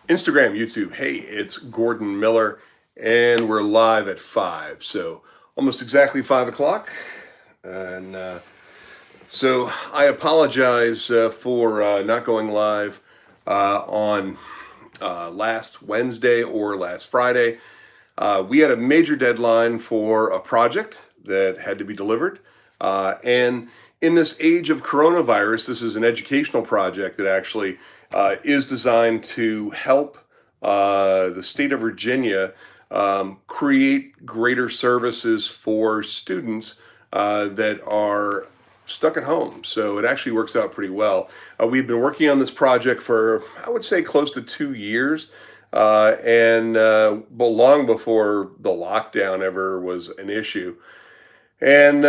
Instagram, YouTube. Hey, it's Gordon Miller, and we're live at 5. So almost exactly 5 o'clock. And so I apologize for not going live on last Wednesday or last Friday. We had a major deadline for a project that had to be delivered. And in this age of coronavirus, this is an educational project that actually is designed to help the state of Virginia create greater services for students that are stuck at home. So it actually works out pretty well. We've been working on this project for, I would say, close to 2 years. And well, long before the lockdown ever was an issue. And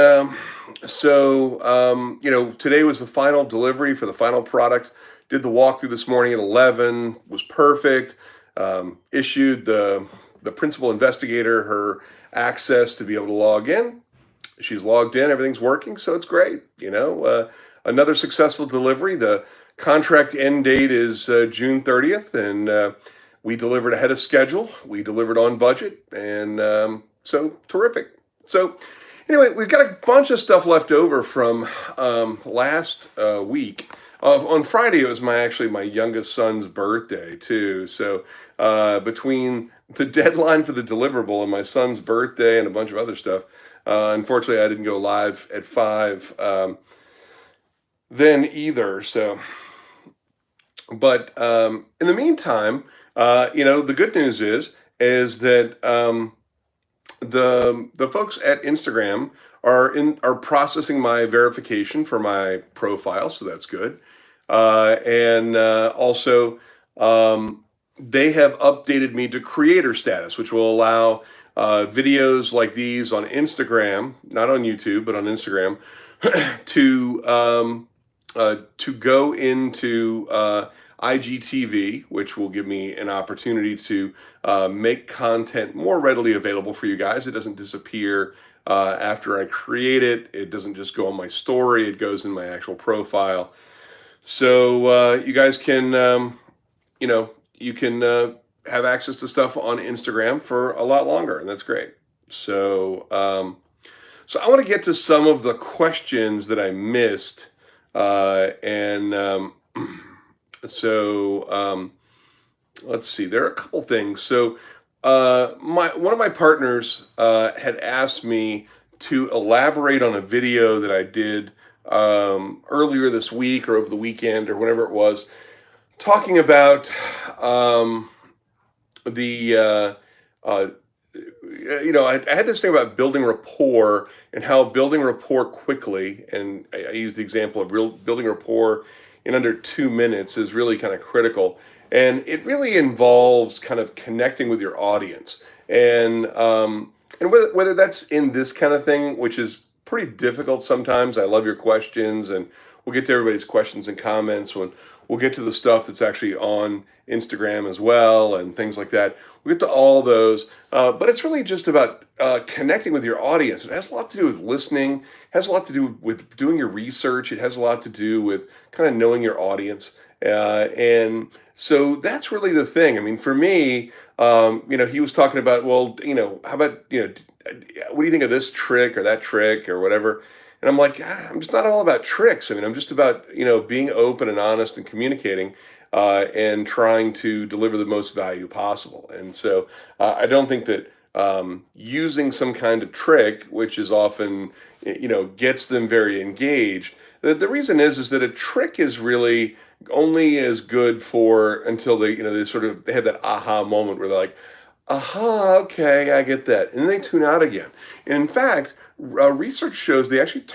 today was the final delivery for the final product. Did the walkthrough this morning at 11, was perfect. Issued the principal investigator her access to be able to log in. She's logged in, everything's working, so it's great. Another successful delivery. The contract end date is June 30th, and we delivered ahead of schedule. We delivered on budget, and so terrific. So anyway, we've got a bunch of stuff left over from last week. On Friday, it was my youngest son's birthday too. So between the deadline for the deliverable and my son's birthday and a bunch of other stuff, unfortunately, I didn't go live at 5 then either. So, but in the meantime, the good news is that the folks at Instagram are processing my verification for my profile, so that's good. And also, they have updated me to creator status, which will allow videos like these on Instagram, not on YouTube, but on Instagram, to go into IGTV, which will give me an opportunity to make content more readily available for you guys. It doesn't disappear after I create it. It doesn't just go on my story. It goes in my actual profile. So you guys can, you can have access to stuff on Instagram for a lot longer, and that's great. So, so I want to get to some of the questions that I missed, and let's see. There are a couple things. So, one of my partners had asked me to elaborate on a video that I did earlier this week or over the weekend or whenever it was, talking about the I had this thing about building rapport and how building rapport quickly, and I used the example of building rapport in under 2 minutes is really kind of critical, and it really involves kind of connecting with your audience, and whether that's in this kind of thing, which is pretty difficult sometimes. I love your questions, and we'll get to everybody's questions and comments when we'll get to the stuff that's actually on Instagram as well and things like that. We'll get to all those, but it's really just about connecting with your audience. It has a lot to do with listening, it has a lot to do with doing your research, it has a lot to do with kind of knowing your audience. And so that's really the thing. I mean, for me, he was talking about, well, how about, what do you think of this trick or that trick or whatever? And I'm like, I'm just not all about tricks. I mean, I'm just about, being open and honest and communicating and trying to deliver the most value possible. And so I don't think that using some kind of trick, which is often, gets them very engaged. The reason is that a trick is really only as good for until they have that aha moment where they're like, aha, okay, I get that. And then they tune out again. And in fact, research shows they actually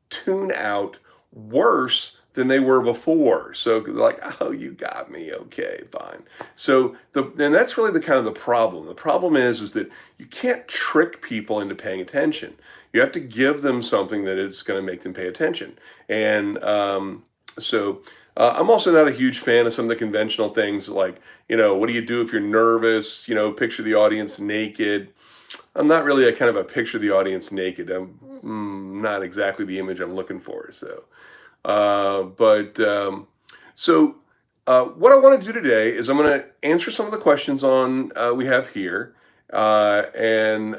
tune out worse than they were before. So they're like, oh, you got me. Okay, fine. So and that's really the kind of the problem. The problem is that you can't trick people into paying attention. You have to give them something that is going to make them pay attention. And I'm also not a huge fan of some of the conventional things like, what do you do if you're nervous? Picture the audience naked. I'm not really a kind of a picture the audience naked. I'm not exactly the image I'm looking for. So, but so what I want to do today is I'm going to answer some of the questions on we have here, and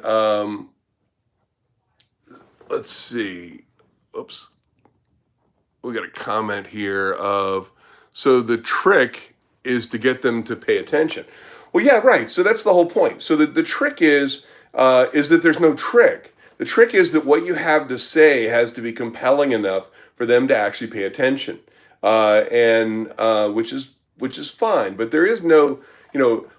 let's see. Oops, we got a comment here of so the trick is to get them to pay attention. Well, yeah, right. So that's the whole point. So the trick is that there's no trick. The trick is that what you have to say has to be compelling enough for them to actually pay attention, and which is fine. But there is no,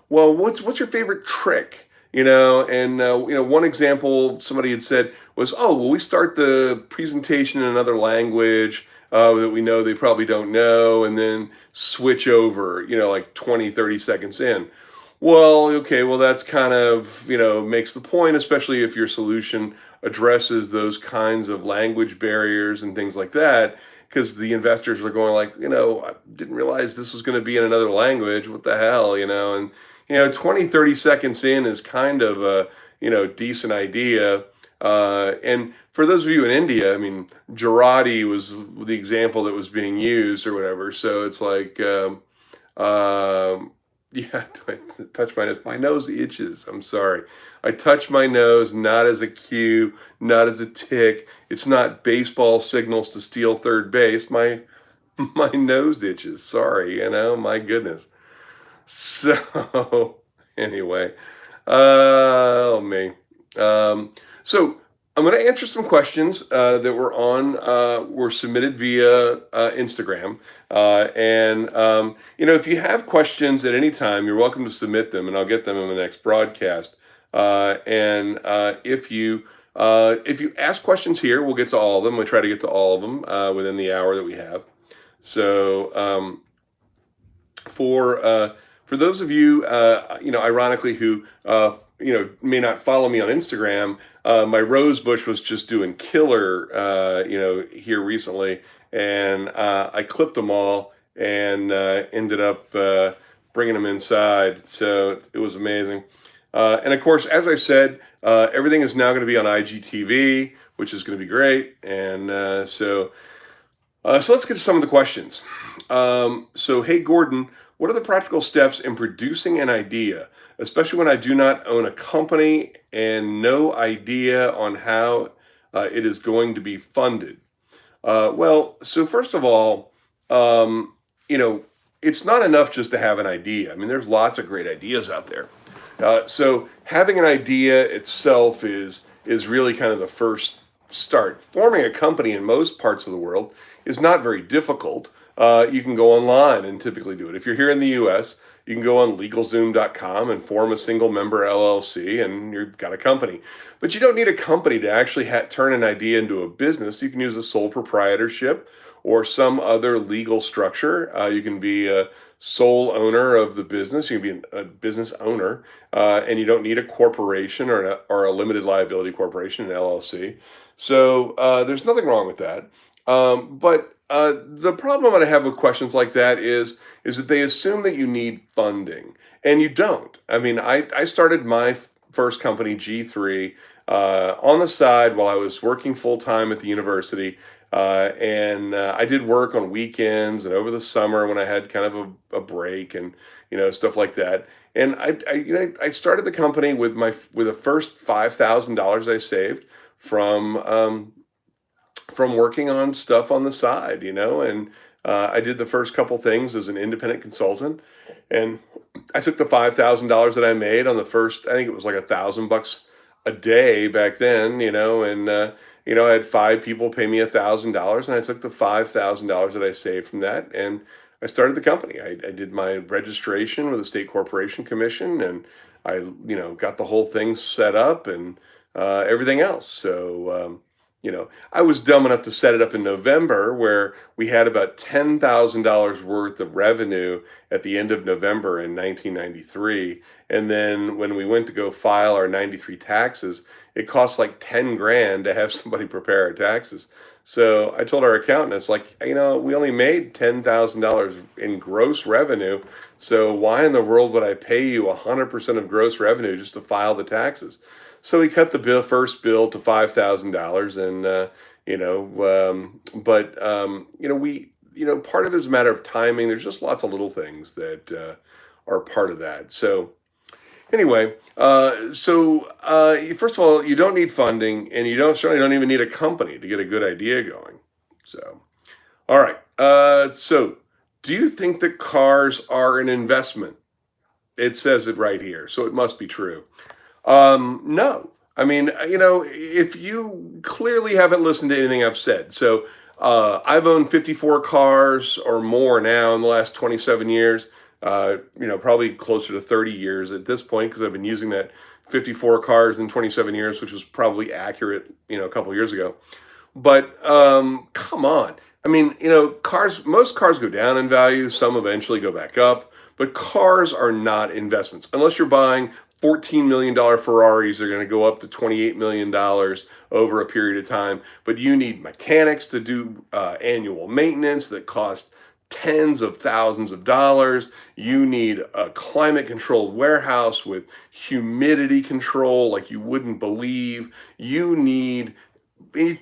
well, what's your favorite trick? And one example somebody had said was, oh, well, we start the presentation in another language that we know they probably don't know, and then switch over, like 20, 30 seconds in. Well, okay, well, that's kind of, makes the point, especially if your solution addresses those kinds of language barriers and things like that, because the investors are going like, I didn't realize this was going to be in another language. What the hell, and, 20, 30 seconds in is kind of a, decent idea. And for those of you in India, I mean, Jarati was the example that was being used or whatever. So it's like, yeah, I touch my nose. My nose itches. I'm sorry. I touch my nose not as a cue, not as a tick. It's not baseball signals to steal third base. My nose itches. Sorry, my goodness. So anyway, oh me. So I'm going to answer some questions that were submitted via Instagram. And if you have questions at any time, you're welcome to submit them, and I'll get them in the next broadcast. And if you ask questions here, we'll get to all of them. We try to get to all of them within the hour that we have. So for those of you, ironically, who may not follow me on Instagram, my rose bush was just doing killer, here recently, and I clipped them all and ended up bringing them inside. So it was amazing. And of course, as I said, everything is now going to be on IGTV, which is going to be great. And so let's get to some of the questions. So, hey, Gordon, what are the practical steps in producing an idea, especially when I do not own a company and no idea on how it is going to be funded? So first of all, it's not enough just to have an idea. I mean, there's lots of great ideas out there. So having an idea itself is really kind of the first start. Forming a company in most parts of the world is not very difficult. You can go online and typically do it. If you're here in the U.S., you can go on LegalZoom.com and form a single member LLC, and you've got a company. But you don't need a company to actually turn an idea into a business. You can use a sole proprietorship or some other legal structure. You can be a sole owner of the business. You can be a business owner, and you don't need a corporation or a limited liability corporation, an LLC. So there's nothing wrong with that. But the problem that I have with questions like that is that they assume that you need funding, and you don't. I mean, I started my first company, G3, on the side while I was working full time at the university. And I did work on weekends and over the summer when I had kind of a break and stuff like that. And I started the company with the first $5,000 I saved from working on stuff on the side, and I did the first couple things as an independent consultant, and I took the $5,000 that I made on the first, I think it was like $1,000 a day back then, and I had 5 people pay me $1,000, and I took the $5,000 that I saved from that, and I started the company. I did my registration with the State Corporation Commission, and I got the whole thing set up and everything else. So I was dumb enough to set it up in November, where we had about $10,000 worth of revenue at the end of November in 1993. And then when we went to go file our 93 taxes, it cost like 10 grand to have somebody prepare our taxes. So I told our accountant, it's like, we only made $10,000 in gross revenue. So why in the world would I pay you 100% of gross revenue just to file the taxes? So we cut the first bill to $5,000, and part of it is a matter of timing. There's just lots of little things that are part of that. So anyway, first of all, you don't need funding, and you certainly don't even need a company to get a good idea going. So, all right. So, do you think that cars are an investment? It says it right here, so it must be true. No. I mean, if you clearly haven't listened to anything I've said, so I've owned 54 cars or more now in the last 27 years. Probably closer to 30 years at this point because I've been using that 54 cars in 27 years, which was probably accurate, a couple years ago. But come on. I mean, most cars go down in value, some eventually go back up, but cars are not investments. Unless you're buying $14 million Ferraris, they're going to go up to $28 million over a period of time. But you need mechanics to do annual maintenance that cost tens of thousands of dollars. You need a climate controlled warehouse with humidity control like you wouldn't believe. You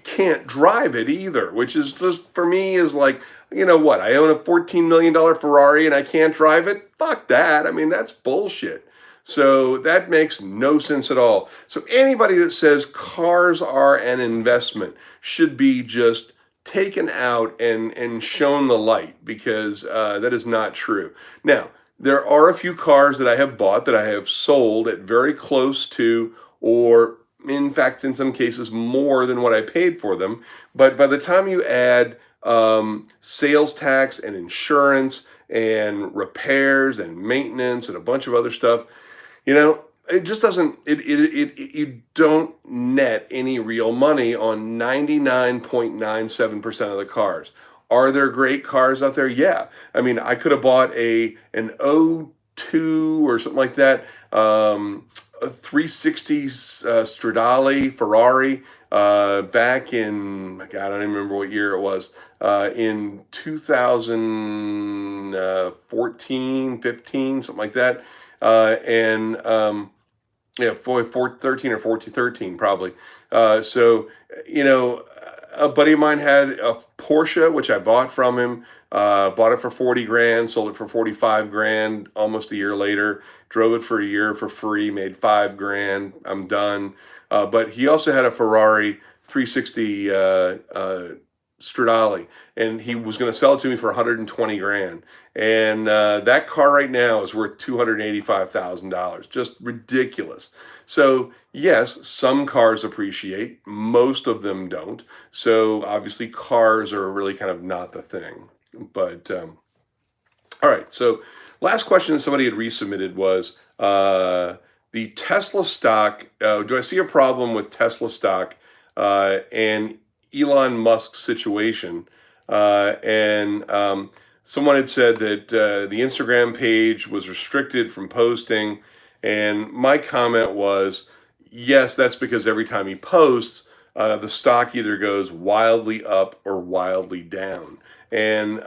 can't drive it either, which is just for me is like, what? I own a $14 million Ferrari and I can't drive it? Fuck that. I mean, that's bullshit. So that makes no sense at all. So anybody that says cars are an investment should be just taken out and shown the light because that is not true. Now, there are a few cars that I have bought that I have sold at very close to, or in fact, in some cases, more than what I paid for them. But by the time you add sales tax and insurance and repairs and maintenance and a bunch of other stuff, it just doesn't, you don't net any real money on 99.97% of the cars. Are there great cars out there? Yeah. I mean, I could have bought an '02 or something like that, a 360 Stradale Ferrari back in, God, I don't even remember what year it was, in 2014, 15, something like that. And yeah, 13 or 14, 13 probably. So, a buddy of mine had a Porsche, which I bought from him. Bought it for 40 grand, sold it for 45 grand almost a year later. Drove it for a year for free, made 5 grand. I'm done. But he also had a Ferrari 360 Stradale, and he was going to sell it to me for 120 grand. And that car right now is worth $285,000. Just ridiculous. So yes, some cars appreciate, most of them don't. So obviously cars are really kind of not the thing. But all right, so last question that somebody had resubmitted was the Tesla stock. Do I see a problem with Tesla stock and Elon Musk's situation? And someone had said that the Instagram page was restricted from posting. And my comment was, yes, that's because every time he posts, the stock either goes wildly up or wildly down. And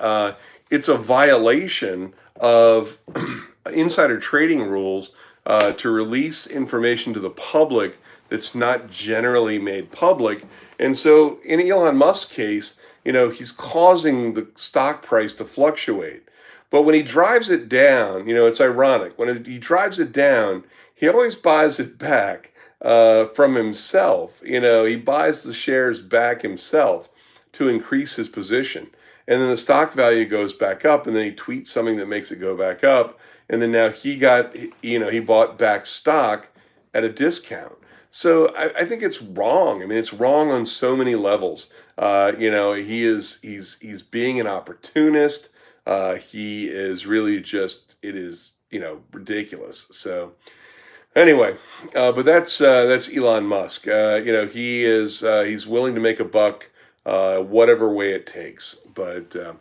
it's a violation of insider trading rules to release information to the public that's not generally made public. And so in Elon Musk's case, he's causing the stock price to fluctuate. But when he drives it down, it's ironic. When he drives it down, he always buys it back from himself. He buys the shares back himself to increase his position. And then the stock value goes back up, and then he tweets something that makes it go back up. And then now he bought back stock at a discount. So I think it's wrong. I mean, it's wrong on so many levels. He's being an opportunist. He is really just, it is, ridiculous. So anyway, but that's Elon Musk. He's willing to make a buck, whatever way it takes. But all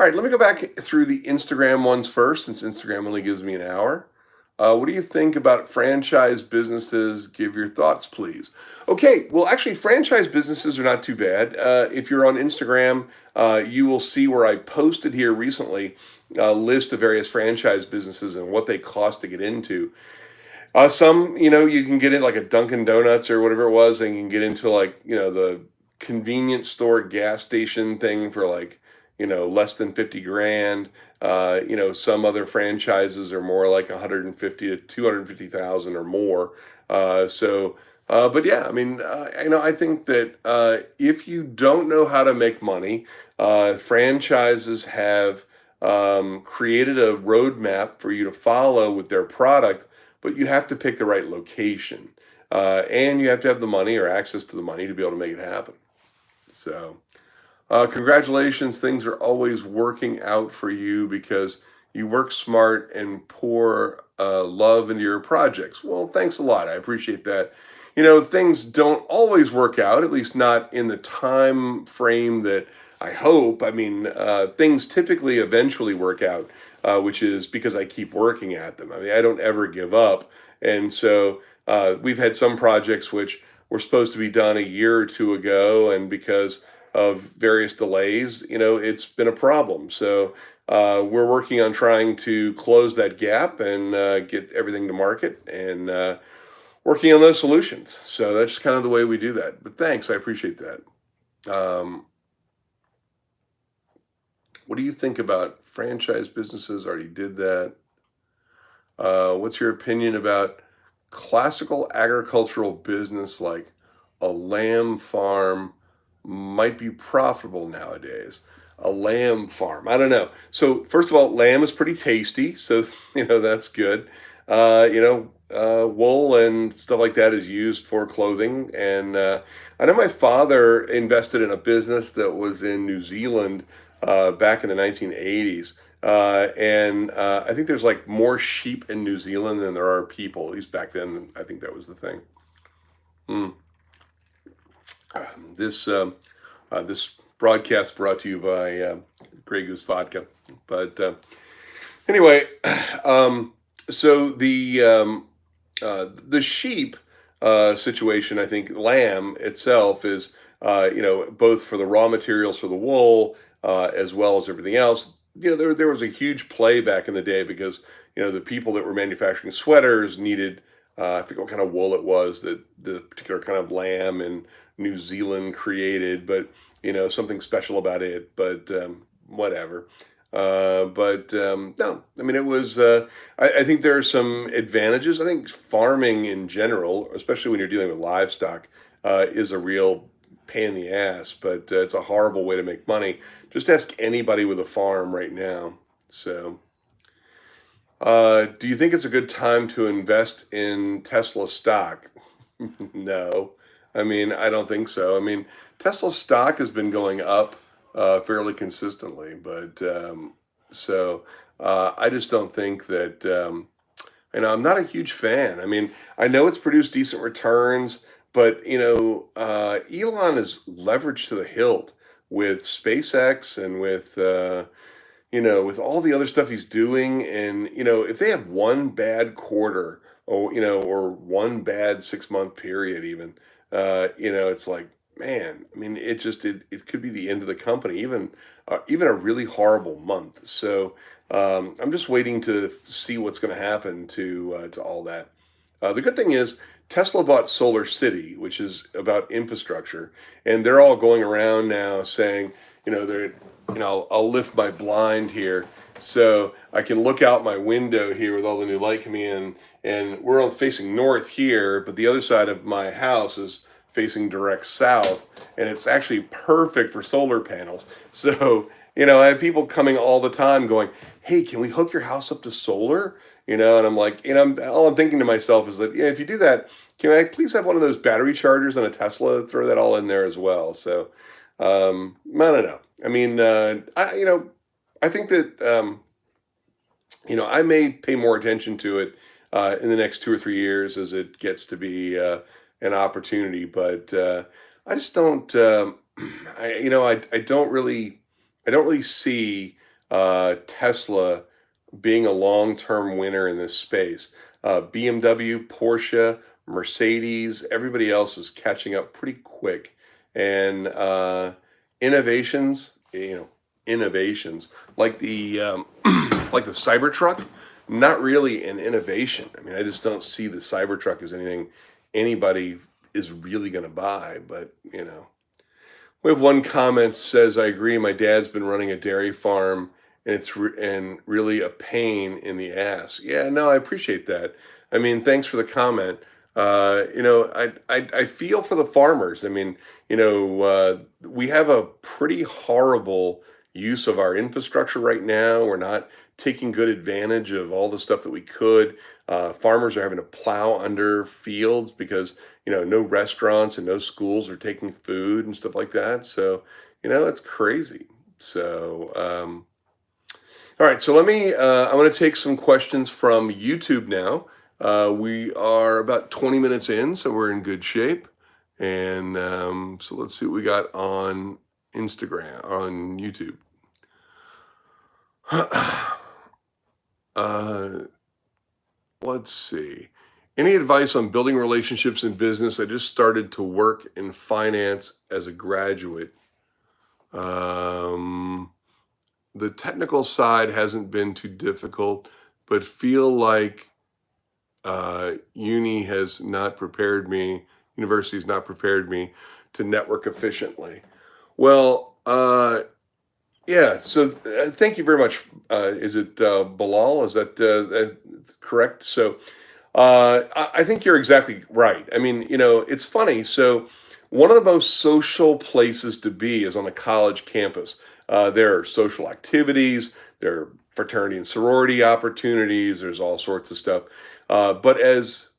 right, let me go back through the Instagram ones first, since Instagram only gives me an hour. What do you think about franchise businesses? Give your thoughts, please. Okay, well, actually, franchise businesses are not too bad. If you're on Instagram, you will see where I posted here recently a list of various franchise businesses and what they cost to get into. Some, you can get in like a Dunkin' Donuts or whatever it was, and you can get into like, the convenience store gas station thing for like, less than 50 grand. Some other franchises are more like 150 to 250,000 or more. But yeah, I mean, I think that if you don't know how to make money, franchises have created a roadmap for you to follow with their product, but you have to pick the right location. And you have to have the money or access to the money to be able to make it happen. So, congratulations. Things are always working out for you because you work smart and pour love into your projects. Well, thanks a lot. I appreciate that. Things don't always work out, at least not in the time frame that I hope. I mean, things typically eventually work out, which is because I keep working at them. I mean, I don't ever give up. And so we've had some projects which were supposed to be done a year or two ago, and because of various delays, it's been a problem. So we're working on trying to close that gap and get everything to market and working on those solutions. So that's kind of the way we do that. But thanks, I appreciate that. Um, what do you think about franchise businesses? Already did that. What's your opinion about classical agricultural business like a lamb farm might be profitable nowadays? A lamb farm. I don't know. So first of all, lamb is pretty tasty, so that's good. Wool and stuff like that is used for clothing, and I know my father invested in a business that was in New Zealand back in the 1980s. And I think there's like more sheep in New Zealand than there are people. At least back then, I think that was the thing. Hmm. This broadcast brought to you by Grey Goose Vodka. But anyway, um, so the sheep situation, I think lamb itself is both for the raw materials for the wool as well as everything else. There was a huge play back in the day because the people that were manufacturing sweaters needed I forget what kind of wool it was that the particular kind of lamb in New Zealand created, but something special about it. But whatever. But no, I mean it was. I think there are some advantages. I think farming in general, especially when you're dealing with livestock, is a real pain in the ass. But it's a horrible way to make money. Just ask anybody with a farm right now. So, do you think it's a good time to invest in Tesla stock? No, I mean I don't think so. I mean Tesla stock has been going up fairly consistently, but I just don't think that. I'm not a huge fan. I mean, I know it's produced decent returns, but Elon is leveraged to the hilt with SpaceX and with all the other stuff he's doing. And if they have one bad quarter, or one bad 6 month period, even, it's like, man. I mean, it could be the end of the company, even a really horrible month. So I'm just waiting to see what's going to happen to all that. The good thing is Tesla bought Solar City, which is about infrastructure, and they're all going around now saying, they're, I'll lift my blind here so I can look out my window here with all the new light coming in, and we're all facing north here, but the other side of my house is facing direct south, and it's actually perfect for solar panels. So, I have people coming all the time going, "Hey, can we hook your house up to solar?" And I'm like, all I'm thinking to myself is that, if you do that, can I please have one of those battery chargers on a Tesla? Throw that all in there as well. So, I don't know. I mean, I think that, I may pay more attention to it in the next 2 or 3 years as it gets to be an opportunity. But I just don't. I don't really see Tesla being a long-term winner in this space. BMW, Porsche, Mercedes, everybody else is catching up pretty quick, and innovations, innovations like the like the Cybertruck, not really an innovation. I mean, I just don't see the Cybertruck as anything anybody is really going to buy. But We have one comment says, "I agree. My dad's been running a dairy farm, and and really a pain in the ass." Yeah, no, I appreciate that. I mean, thanks for the comment. I feel for the farmers. I mean, we have a pretty horrible use of our infrastructure right now. We're not taking good advantage of all the stuff that we could. Farmers are having to plow under fields because no restaurants and no schools are taking food and stuff like that. So, it's crazy. So, all right. So I'm going to take some questions from YouTube now. We are about 20 minutes in, so we're in good shape. And so let's see what we got on Instagram, on YouTube. uh, let's see. Any advice on building relationships in business? I just started to work in finance as a graduate. Um, the technical side hasn't been too difficult, but feel like university has not prepared me to network efficiently. Well, yeah. So thank you very much. Is it Bilal? Is that correct? So I think you're exactly right. I mean, it's funny. So, one of the most social places to be is on a college campus. There are social activities, there are fraternity and sorority opportunities. There's all sorts of stuff. But as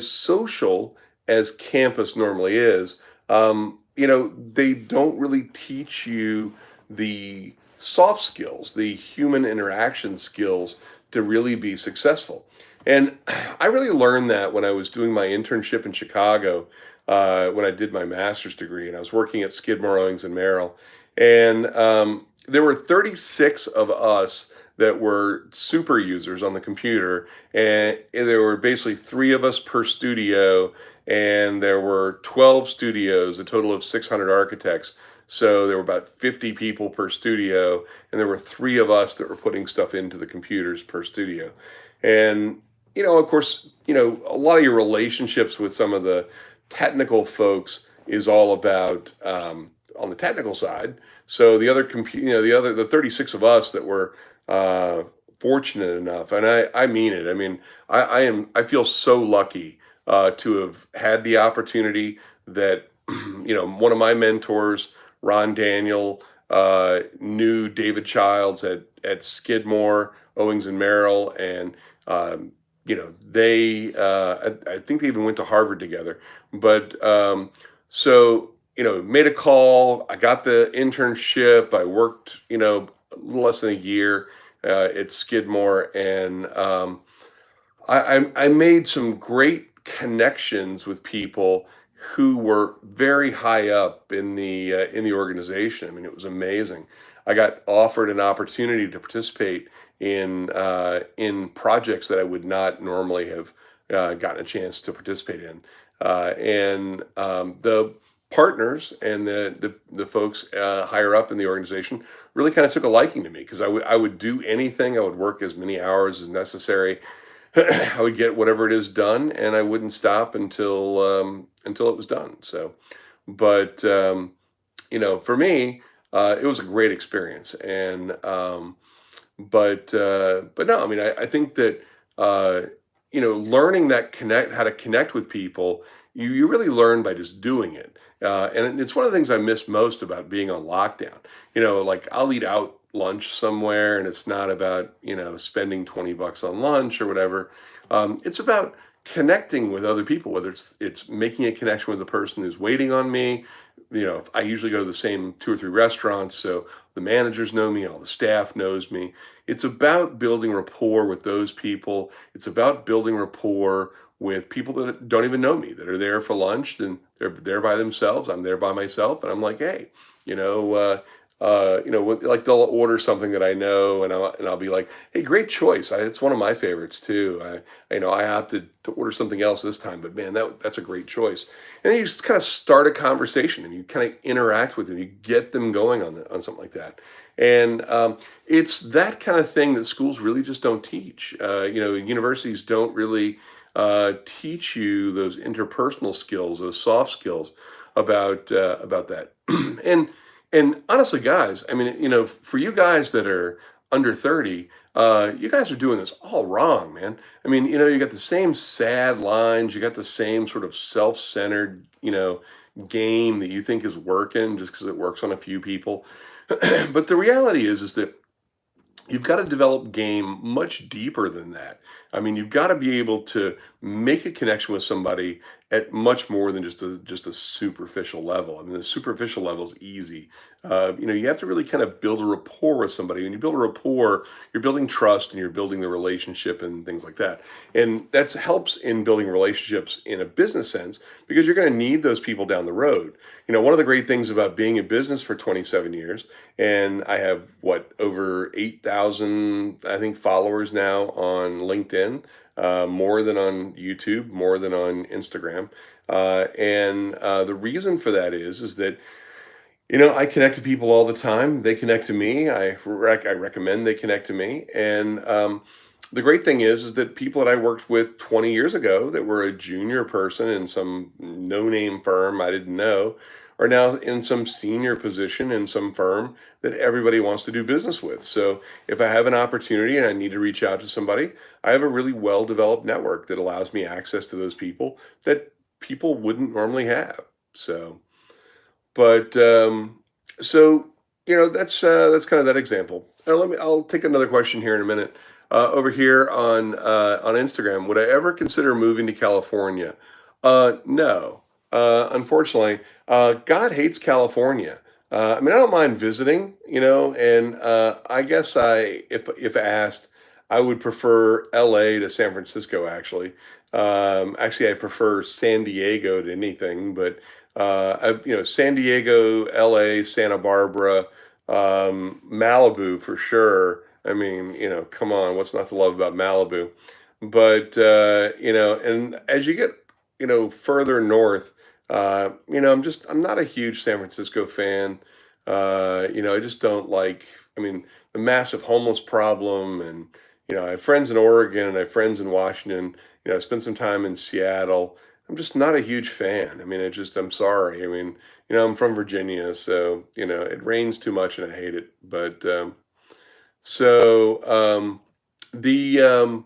social as campus normally is, they don't really teach you the soft skills, the human interaction skills to really be successful. And I really learned that when I was doing my internship in Chicago, when I did my master's degree, and I was working at Skidmore, Owings and Merrill. And there were 36 of us that were super users on the computer, and there were basically three of us per studio, and there were 12 studios, a total of 600 architects. So there were about 50 people per studio, and there were three of us that were putting stuff into the computers per studio. And of course, a lot of your relationships with some of the technical folks is all about on the technical side. So the 36 of us that were uh, fortunate enough, and I mean it. I mean, I feel so lucky to have had the opportunity that one of my mentors, Ron Daniel, knew David Childs at Skidmore, Owings and Merrill, and I think they even went to Harvard together. But so made a call. I got the internship. I worked a little less than a year at Skidmore, and I made some great connections with people who were very high up in the organization. I mean, it was amazing. I got offered an opportunity to participate in projects that I would not normally have gotten a chance to participate in, and the partners and the folks higher up in the organization really kind of took a liking to me because I would do anything. I would work as many hours as necessary. I would get whatever it is done, and I wouldn't stop until it was done. So, but for me, it was a great experience, and but no, I mean, I think that learning how to connect with people, you really learn by just doing it. And it's one of the things I miss most about being on lockdown. Like I'll eat out lunch somewhere, and it's not about spending $20 on lunch or whatever. It's about connecting with other people, whether it's making a connection with the person who's waiting on me. If I usually go to the same two or three restaurants, so the managers know me, all the staff knows me. It's about building rapport with those people. It's about building rapport with people that don't even know me, that are there for lunch, and they're there by themselves. I'm there by myself, and I'm like, hey, you know, like they'll order something that I know, and I'll be like, hey, great choice. It's one of my favorites too. I opted to order something else this time, but man, that's a great choice. And then you just kind of start a conversation, and you kind of interact with them. You get them going on something like that. And it's that kind of thing that schools really just don't teach. Universities don't really teach you those interpersonal skills, those soft skills. about that. and and honestly, guys, I mean, for you guys that are under 30, you guys are doing this all wrong, man. I mean, you got the same sad lines, you got the same sort of self-centered, game that you think is working just because it works on a few people. But the reality is that you've got to develop game much deeper than that. I mean, you've got to be able to make a connection with somebody at much more than just a superficial level. I mean, the superficial level is easy. You have to really kind of build a rapport with somebody. When you build a rapport, you're building trust and you're building the relationship and things like that. And that helps in building relationships in a business sense because you're going to need those people down the road. One of the great things about being in business for 27 years, and I have over 8,000, I think, followers now on LinkedIn, more than on YouTube, more than on Instagram. And the reason for that is that I connect to people all the time. They connect to me. I recommend they connect to me. And the great thing is that people that I worked with 20 years ago that were a junior person in some no-name firm I didn't know are now in some senior position in some firm that everybody wants to do business with. So if I have an opportunity and I need to reach out to somebody, I have a really well-developed network that allows me access to those people that people wouldn't normally have. So, but that's kind of that example. I'll take another question here in a minute. Over here on Instagram, would I ever consider moving to California? No. Unfortunately, God hates California. I mean, I don't mind visiting, and I guess if asked, I would prefer LA to San Francisco, actually. Actually, I prefer San Diego to anything, but San Diego, LA, Santa Barbara, Malibu for sure. I mean, come on, what's not to love about Malibu? But and as you get, further north, I'm not a huge San Francisco fan. I just don't like, I mean, the massive homeless problem, and I have friends in Oregon and I have friends in Washington. I spent some time in Seattle. I'm just not a huge fan. I mean, I'm sorry. I mean, I'm from Virginia, so, it rains too much and I hate it. So, the,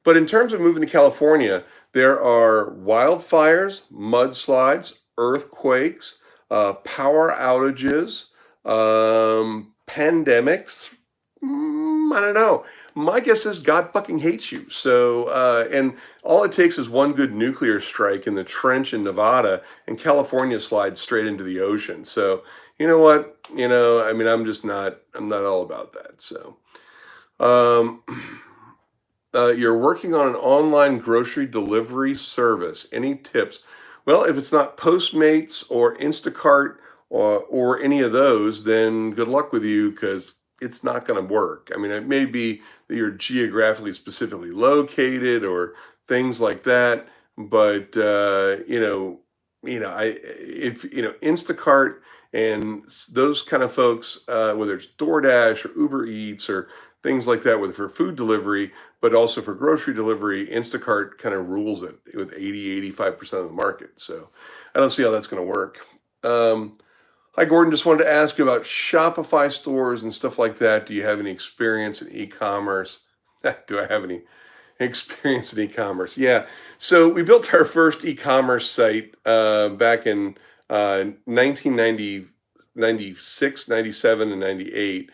but in terms of moving to California, there are wildfires, mudslides, earthquakes, power outages, pandemics. I don't know. My guess is God fucking hates you. So, and all it takes is one good nuclear strike in the trench in Nevada, and California slides straight into the ocean. So, you know what? I mean, I'm not all about that. So, um, you're working on an online grocery delivery service. Any tips? Well, if it's not Postmates or Instacart or any of those, then good luck with you because it's not going to work. I mean, it may be that you're geographically specifically located or things like that, but Instacart and those kind of folks, whether it's DoorDash or Uber Eats or things like that, with for food delivery, but also for grocery delivery, Instacart kind of rules it with 85% of the market. So I don't see how that's going to work. Hi, Gordon. Just wanted to ask you about Shopify stores and stuff like that. Do you have any experience in e-commerce? Do I have any experience in e-commerce? Yeah. So we built our first e-commerce site back in 1990, 96, 97, and 98.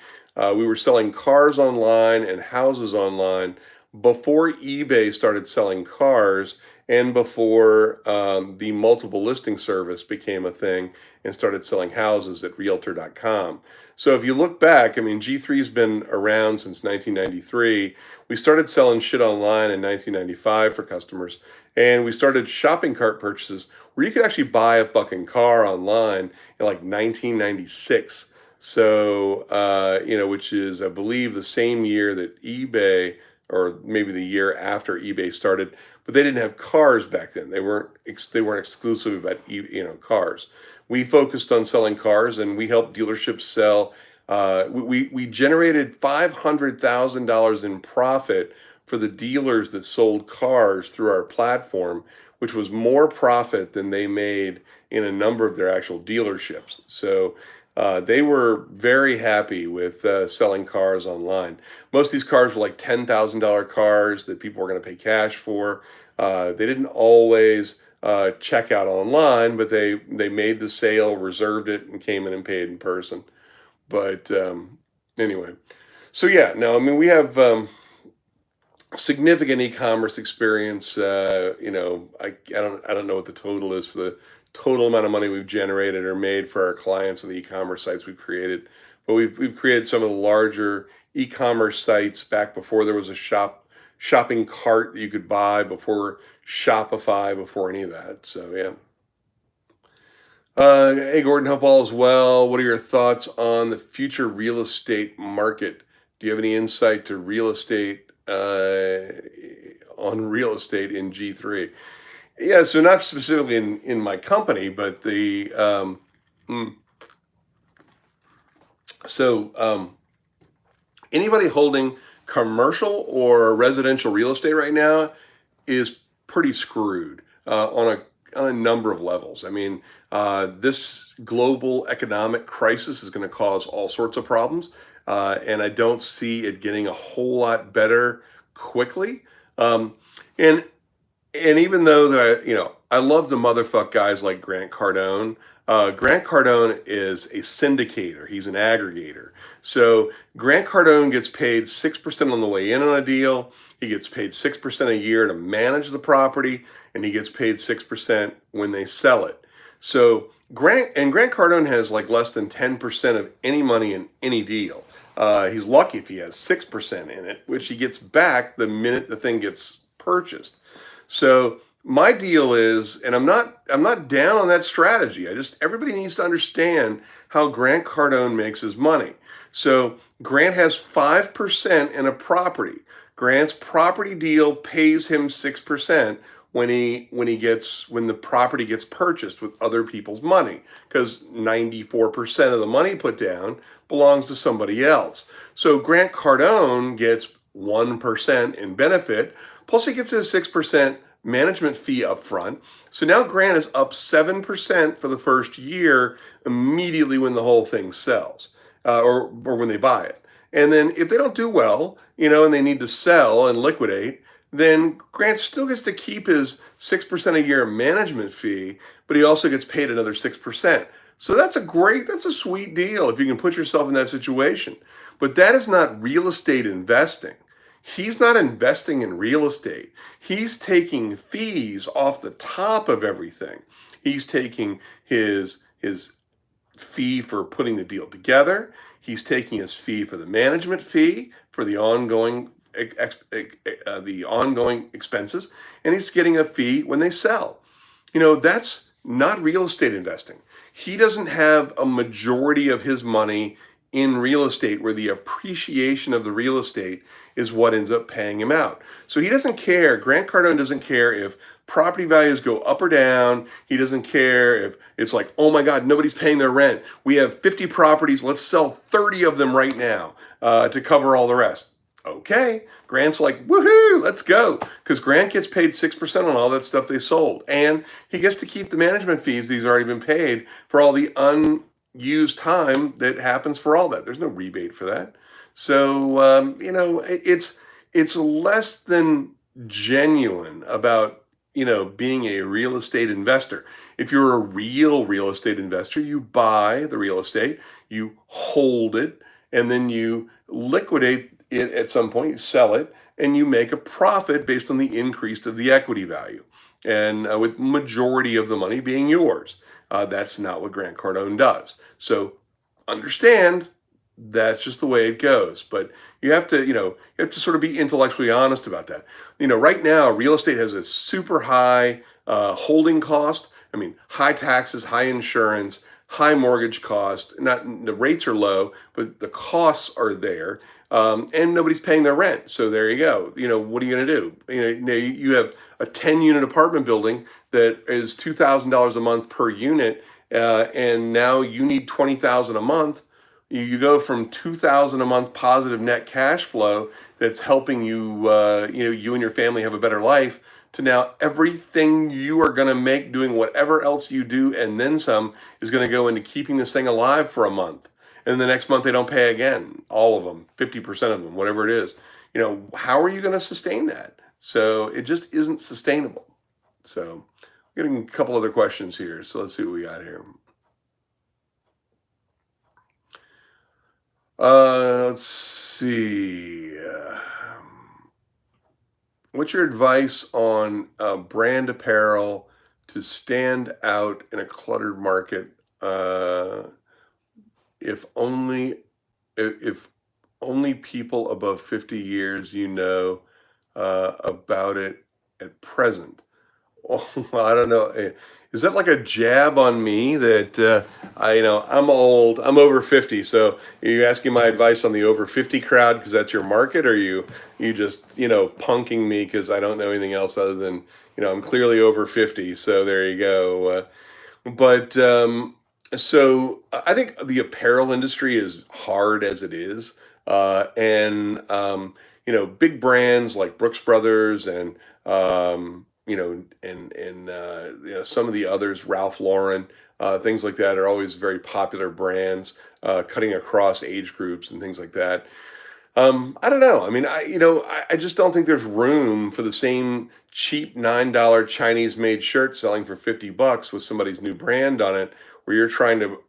We were selling cars online and houses online before eBay started selling cars and before the multiple listing service became a thing and started selling houses at realtor.com. So if you look back, I mean, G3's been around since 1993. We started selling shit online in 1995 for customers, and we started shopping cart purchases where you could actually buy a fucking car online in like 1996. So, which is, I believe, the same year that eBay, or maybe the year after eBay started, but they didn't have cars back then. They weren't exclusive about cars. We focused on selling cars, and we helped dealerships sell. We generated $500,000 in profit for the dealers that sold cars through our platform which was more profit than they made in a number of their actual dealerships. So they were very happy with selling cars online. Most of these cars were like $10,000 cars that people were going to pay cash for. They didn't always check out online, but they made the sale, reserved it, and came in and paid in person. But anyway, so yeah, no, I mean we have significant e-commerce experience. I don't know what the total is for the total amount of money we've generated or made for our clients on the e-commerce sites we've created, but we've created some of the larger e-commerce sites back before there was a shopping cart that you could buy, before Shopify, before any of that. So yeah. Hey Gordon, hope all is well. What are your thoughts on the future real estate market? Do you have any insight to real estate on real estate in G3? Yeah, so not specifically in my company, but mm, anybody holding commercial or residential real estate right now is pretty screwed on a number of levels. I mean, this global economic crisis is going to cause all sorts of problems, and I don't see it getting a whole lot better quickly. Um, and and even though that I love to motherfuck guys like Grant Cardone. Grant Cardone is a syndicator. He's an aggregator. So Grant Cardone gets paid 6% on the way in on a deal. He gets paid 6% a year to manage the property, and he gets paid 6% when they sell it. So Grant Cardone has like less than 10% of any money in any deal. He's lucky if he has 6% in it, which he gets back the minute the thing gets purchased. So my deal is, and I'm not down on that strategy. Everybody needs to understand how Grant Cardone makes his money. So Grant has 5% in a property. Grant's property deal pays him 6% when the property gets purchased with other people's money, because 94% of the money put down belongs to somebody else. So Grant Cardone gets 1% in benefit, plus he gets his 6% management fee up front. So now Grant is up 7% for the first year immediately when the whole thing sells, or when they buy it. And then if they don't do well, and they need to sell and liquidate, then Grant still gets to keep his 6% a year management fee, but he also gets paid another 6%. So that's a sweet deal if you can put yourself in that situation. But that is not real estate investing. He's not investing in real estate. He's taking fees off the top of everything. He's taking his fee for putting the deal together. He's taking his fee for the management fee for the ongoing expenses, and he's getting a fee when they sell. That's not real estate investing. He doesn't have a majority of his money in real estate where the appreciation of the real estate is what ends up paying him out. So he doesn't care. Grant Cardone doesn't care if property values go up or down. He doesn't care if it's like, oh my God, nobody's paying their rent. We have 50 properties. Let's sell 30 of them right now to cover all the rest. Okay. Grant's like, woohoo, let's go. Because Grant gets paid 6% on all that stuff they sold. And he gets to keep the management fees that he's already been paid for all the unused time that happens for all that. There's no rebate for that. So, it's less than genuine about, being a real estate investor. If you're a real estate investor, you buy the real estate, you hold it, and then you liquidate it at some point, you sell it, and you make a profit based on the increase of the equity value, and with majority of the money being yours. That's not what Grant Cardone does. So understand that's just the way it goes. But you have to sort of be intellectually honest about that. Right now, real estate has a super high holding cost. I mean, high taxes, high insurance, high mortgage cost. Not the rates are low, but the costs are there, and nobody's paying their rent. So there you go. What are you going to do? You have a 10-unit apartment building that is $2,000 a month per unit, and now you need $20,000 a month. You go from $2,000 a month positive net cash flow that's helping you, you and your family have a better life, to now everything you are going to make doing whatever else you do and then some is going to go into keeping this thing alive for a month. And the next month they don't pay again, all of them, 50% of them, whatever it is. How are you going to sustain that? So it just isn't sustainable. So getting a couple other questions here. So let's see what we got here. Let's see. What's your advice on brand apparel to stand out in a cluttered market? If only if only people above 50 years about it at present. Oh, I don't know. Is that like a jab on me that I'm old, I'm over 50. So are you asking my advice on the over 50 crowd because that's your market, or you just punking me because I don't know anything else other than I'm clearly over 50. So there you go. But so I think the apparel industry is hard as it is, and big brands like Brooks Brothers and some of the others, Ralph Lauren, things like that, are always very popular brands, cutting across age groups and things like that. I don't know. I mean, I just don't think there's room for the same cheap $9 Chinese made shirt selling for $50 with somebody's new brand on it, where you're trying to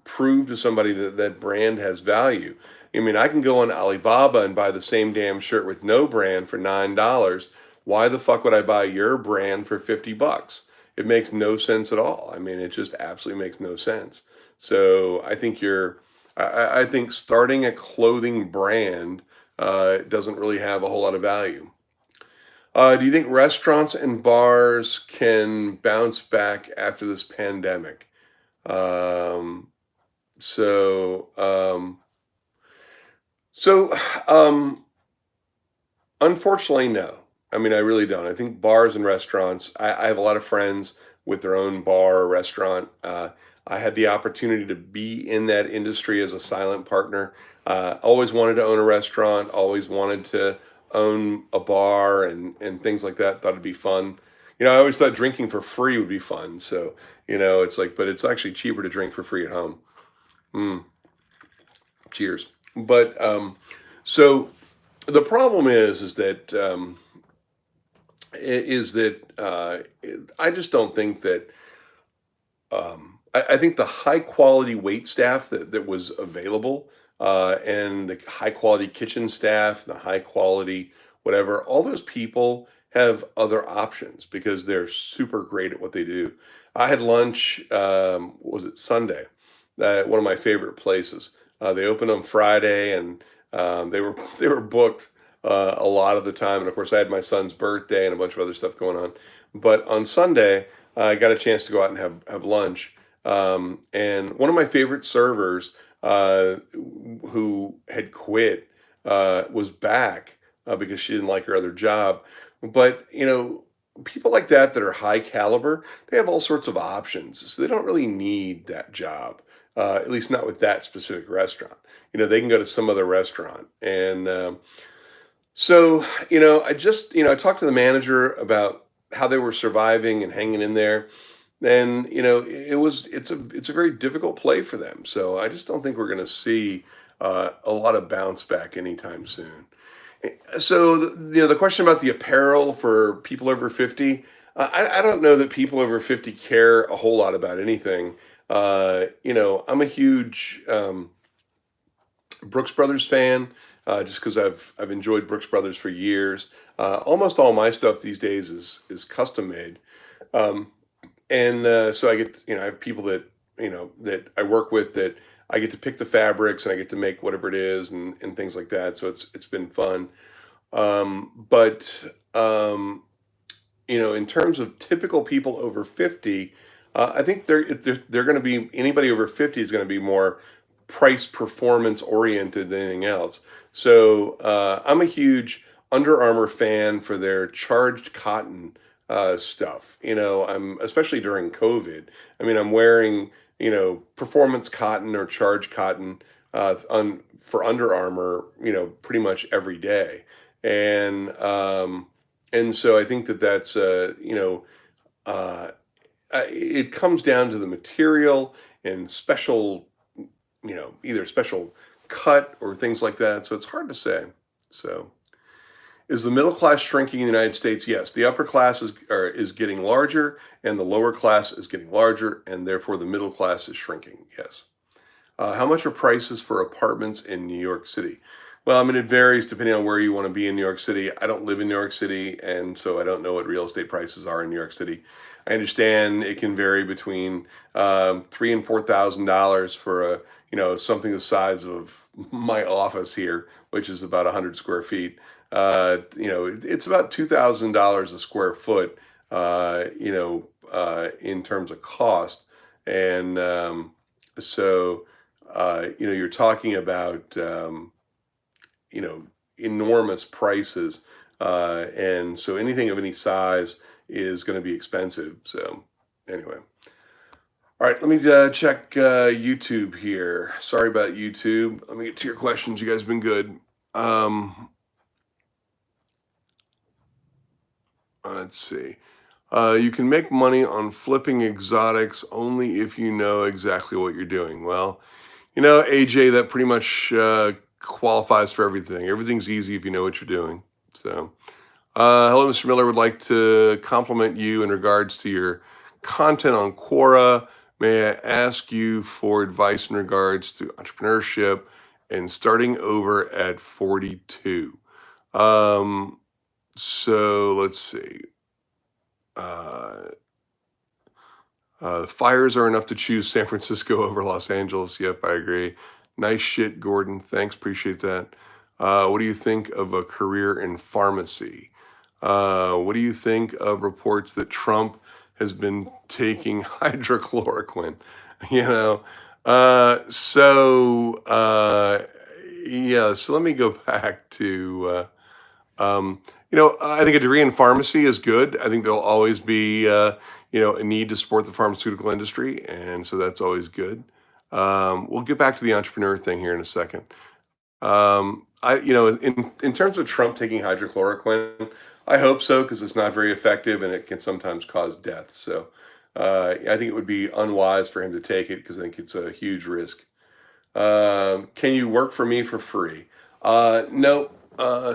prove to somebody that that brand has value. I mean, I can go on Alibaba and buy the same damn shirt with no brand for $9. Why the fuck would I buy your brand for $50? It makes no sense at all. I mean, it just absolutely makes no sense. So I think starting a clothing brand doesn't really have a whole lot of value. Do you think restaurants and bars can bounce back after this pandemic? Um, so, um, so, um, Unfortunately, no. I mean, I really don't. I think bars and restaurants, I have a lot of friends with their own bar or restaurant. I had the opportunity to be in that industry as a silent partner. Always wanted to own a restaurant, always wanted to own a bar and things like that. Thought it'd be fun. I always thought drinking for free would be fun. So, it's like, but it's actually cheaper to drink for free at home. Mm, cheers. But so the problem is that I just don't think that I think the high quality wait staff that was available, and the high quality kitchen staff, the high quality whatever, all those people have other options because they're super great at what they do. I had lunch, what was it, Sunday, at one of my favorite places. They opened on Friday, and they were they were booked a lot of the time. And of course, I had my son's birthday and a bunch of other stuff going on. But on Sunday, I got a chance to go out and have lunch. And one of my favorite servers, who had quit, was back because she didn't like her other job. But people like that are high caliber, they have all sorts of options, so they don't really need that job. At least not with that specific restaurant. They can go to some other restaurant. And I talked to the manager about how they were surviving and hanging in there. And it's a very difficult play for them. So I just don't think we're going to see a lot of bounce back anytime soon. So the question about the apparel for people over 50, I don't know that people over 50 care a whole lot about anything. I'm a huge Brooks Brothers fan, just because I've enjoyed Brooks Brothers for years. Almost all my stuff these days is custom made. Um, and so I have people that I work with that I get to pick the fabrics and I get to make whatever it is and things like that. So it's been fun. But in terms of typical people over 50, I think they're going to be, anybody over 50 is going to be more price performance oriented than anything else. So I'm a huge Under Armour fan for their charged cotton stuff. I'm especially during COVID. I mean, I'm wearing performance cotton or charged cotton for Under Armour, pretty much every day. And And so I think that that's uh, it comes down to the material and special, either special cut or things like that. So it's hard to say. So is the middle class shrinking in the United States? Yes, the upper class is getting larger, and the lower class is getting larger, and therefore the middle class is shrinking. Yes. How much are prices for apartments in New York City? Well, I mean, it varies depending on where you want to be in New York City. I don't live in New York City, and so I don't know what real estate prices are in New York City. I understand it can vary between $3,000 and $4,000 for something the size of my office here, which is about 100 square feet. It's about $2,000 a square foot. In terms of cost, and so you're talking about you know, enormous prices, and so anything of any size is going to be expensive. So anyway, all right, let me check YouTube here. Sorry about YouTube. Let me get to your questions. You guys have been good. Um, let's see. You can make money on flipping exotics only if you know exactly what you're doing. Well, AJ, that pretty much qualifies for everything. Everything's easy if you know what you're doing. So, hello, Mr. Miller. Would like to compliment you in regards to your content on Quora. May I ask you for advice in regards to entrepreneurship and starting over at 42? Um, so let's see. Uh, the fires are enough to choose San Francisco over Los Angeles. Yep, I agree. Nice shit, Gordon. Thanks, appreciate that. What do you think of a career in pharmacy? What do you think of reports that Trump has been taking hydrochloroquine? You know, yeah. So let me go back to I think a degree in pharmacy is good. I think there'll always be, a need to support the pharmaceutical industry, and so that's always good. We'll get back to the entrepreneur thing here in a second. In terms of Trump taking hydrochloroquine, I hope so because it's not very effective and it can sometimes cause death. So, I think it would be unwise for him to take it because I think it's a huge risk. Can you work for me for free? No,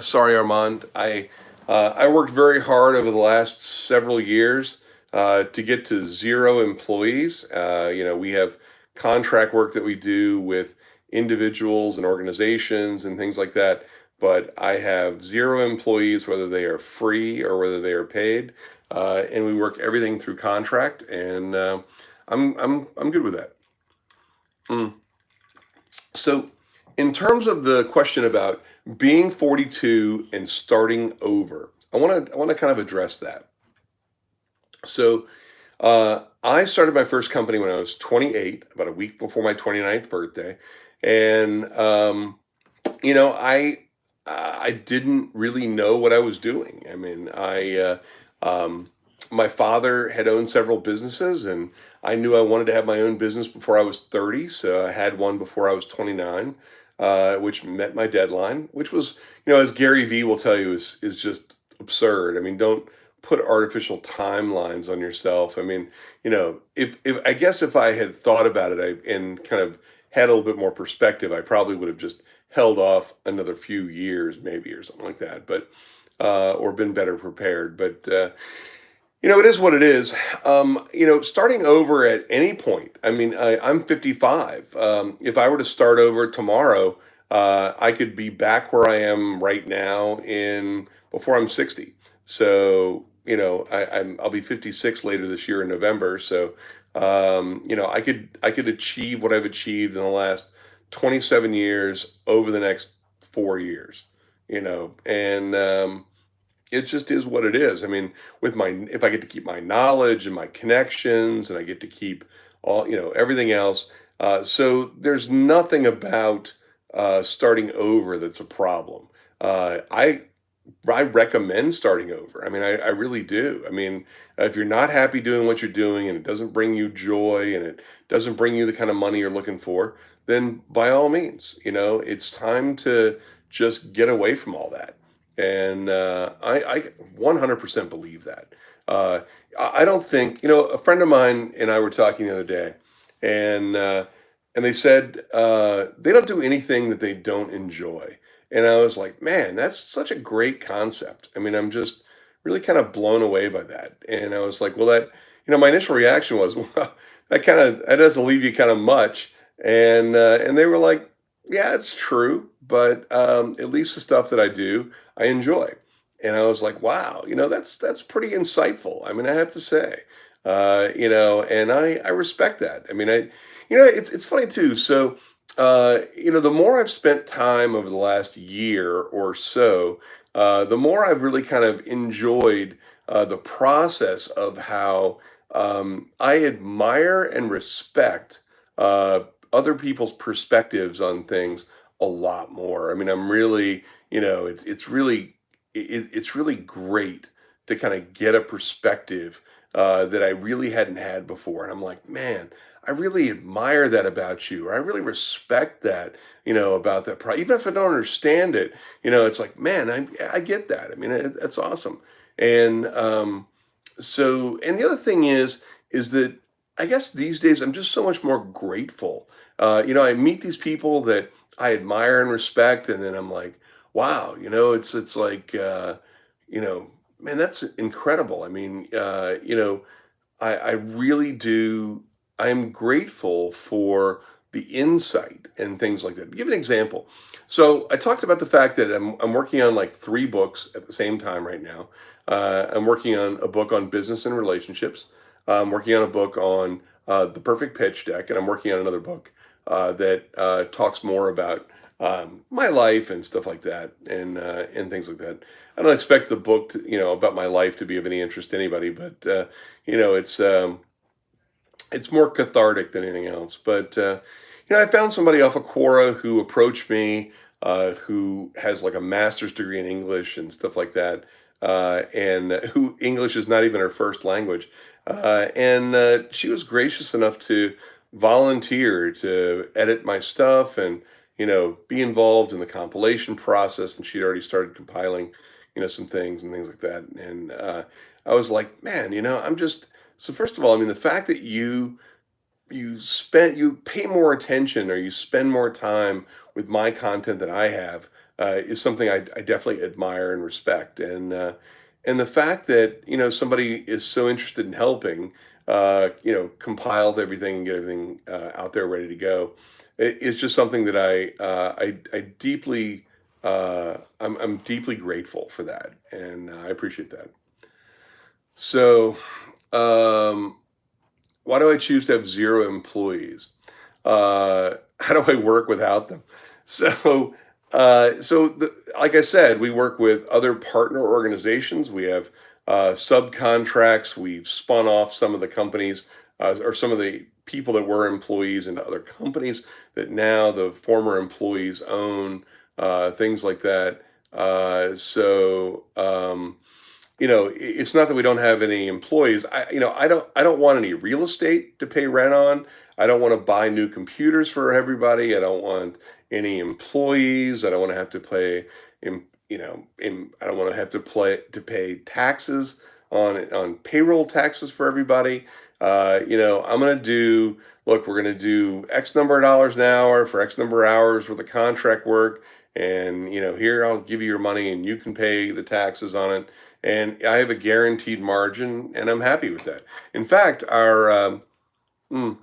sorry, Armand. I worked very hard over the last several years to get to 0 employees. We have contract work that we do with individuals and organizations and things like that. But I have 0 employees, whether they are free or whether they are paid, and we work everything through contract, and I'm good with that. Mm. So, in terms of the question about being 42 and starting over, I want to kind of address that. So, I started my first company when I was 28, about a week before my 29th birthday, and I didn't really know what I was doing. I mean, my father had owned several businesses, and I knew I wanted to have my own business before I was 30. So I had one before I was 29, which met my deadline, which was, as Gary Vee will tell you, is just absurd. I mean, don't put artificial timelines on yourself. I mean, if I guess if I had thought about it and kind of had a little bit more perspective, I probably would have just held off another few years, maybe, or something like that, but or been better prepared. But it is what it is. Starting over at any point. I mean, I'm 55. If I were to start over tomorrow, I could be back where I am right now in before I'm 60. So, I'll be 56 later this year in November. So, I could achieve what I've achieved in the last 27 years over the next 4 years. And it just is what it is. I mean, if I get to keep my knowledge and my connections, and I get to keep all, everything else. So there's nothing about starting over that's a problem. I recommend starting over. I mean, I really do. I mean, if you're not happy doing what you're doing and it doesn't bring you joy and it doesn't bring you the kind of money you're looking for, then by all means, it's time to just get away from all that. And I 100% believe that. Uh, I don't think, a friend of mine and I were talking the other day, and they said they don't do anything that they don't enjoy. And I was like, man, that's such a great concept. I mean, I'm just really kind of blown away by that. And I was like, well, my initial reaction was, well, that doesn't leave you kind of much. And they were like, yeah, it's true, but at least the stuff that I do, I enjoy. And I was like, wow, that's pretty insightful. I mean, I have to say, and I respect that. I mean, it's funny too. So, the more I've spent time over the last year or so, the more I've really kind of enjoyed the process of how I admire and respect uh, other people's perspectives on things a lot more. I mean, I'm really, it's really great to kind of get a perspective that I really hadn't had before. And I'm like, man, I really admire that about you, or I really respect that, about that. Even if I don't understand it, it's like, man, I get that. I mean, that's awesome. And and the other thing is that I guess these days I'm just so much more grateful. I meet these people that I admire and respect, and then I'm like, wow, it's like, man, that's incredible. I mean, I really do. I'm grateful for the insight and things like that. Give an example. So I talked about the fact that I'm working on like three books at the same time right now. I'm working on a book on business and relationships. I'm working on a book on the perfect pitch deck, and I'm working on another book that talks more about my life and stuff like that, and things like that. I don't expect the book to, about my life to be of any interest to anybody, but you know, it's um, it's more cathartic than anything else. But I found somebody off of Quora who approached me, who has like a master's degree in English and stuff like that, and who English is not even her first language. And she was gracious enough to volunteer to edit my stuff and be involved in the compilation process. And she'd already started compiling, some things and things like that. And I was like, man, I'm just so first of all, I mean, the fact that you pay more attention or you spend more time with my content than I have is something I definitely admire and respect. And the fact that somebody is so interested in helping, compile everything and get everything out there ready to go, is just something that I deeply I'm deeply grateful for that, and I appreciate that. So. Um, why do I choose to have 0 employees? How do I work without them? So, like I said, we work with other partner organizations. We have subcontracts. We've spun off some of the companies or some of the people that were employees into other companies that now the former employees own, things like that. It's not that we don't have any employees. I don't want any real estate to pay rent on. I don't want to buy new computers for everybody. I don't want any employees. I don't want to have to pay, I don't want to have to pay taxes on payroll taxes for everybody. I'm going to do, look, we're going to do X number of dollars an hour for X number of hours with the contract work. And, here I'll give you your money and you can pay the taxes on it, and I have a guaranteed margin, and I'm happy with that. In fact, mm,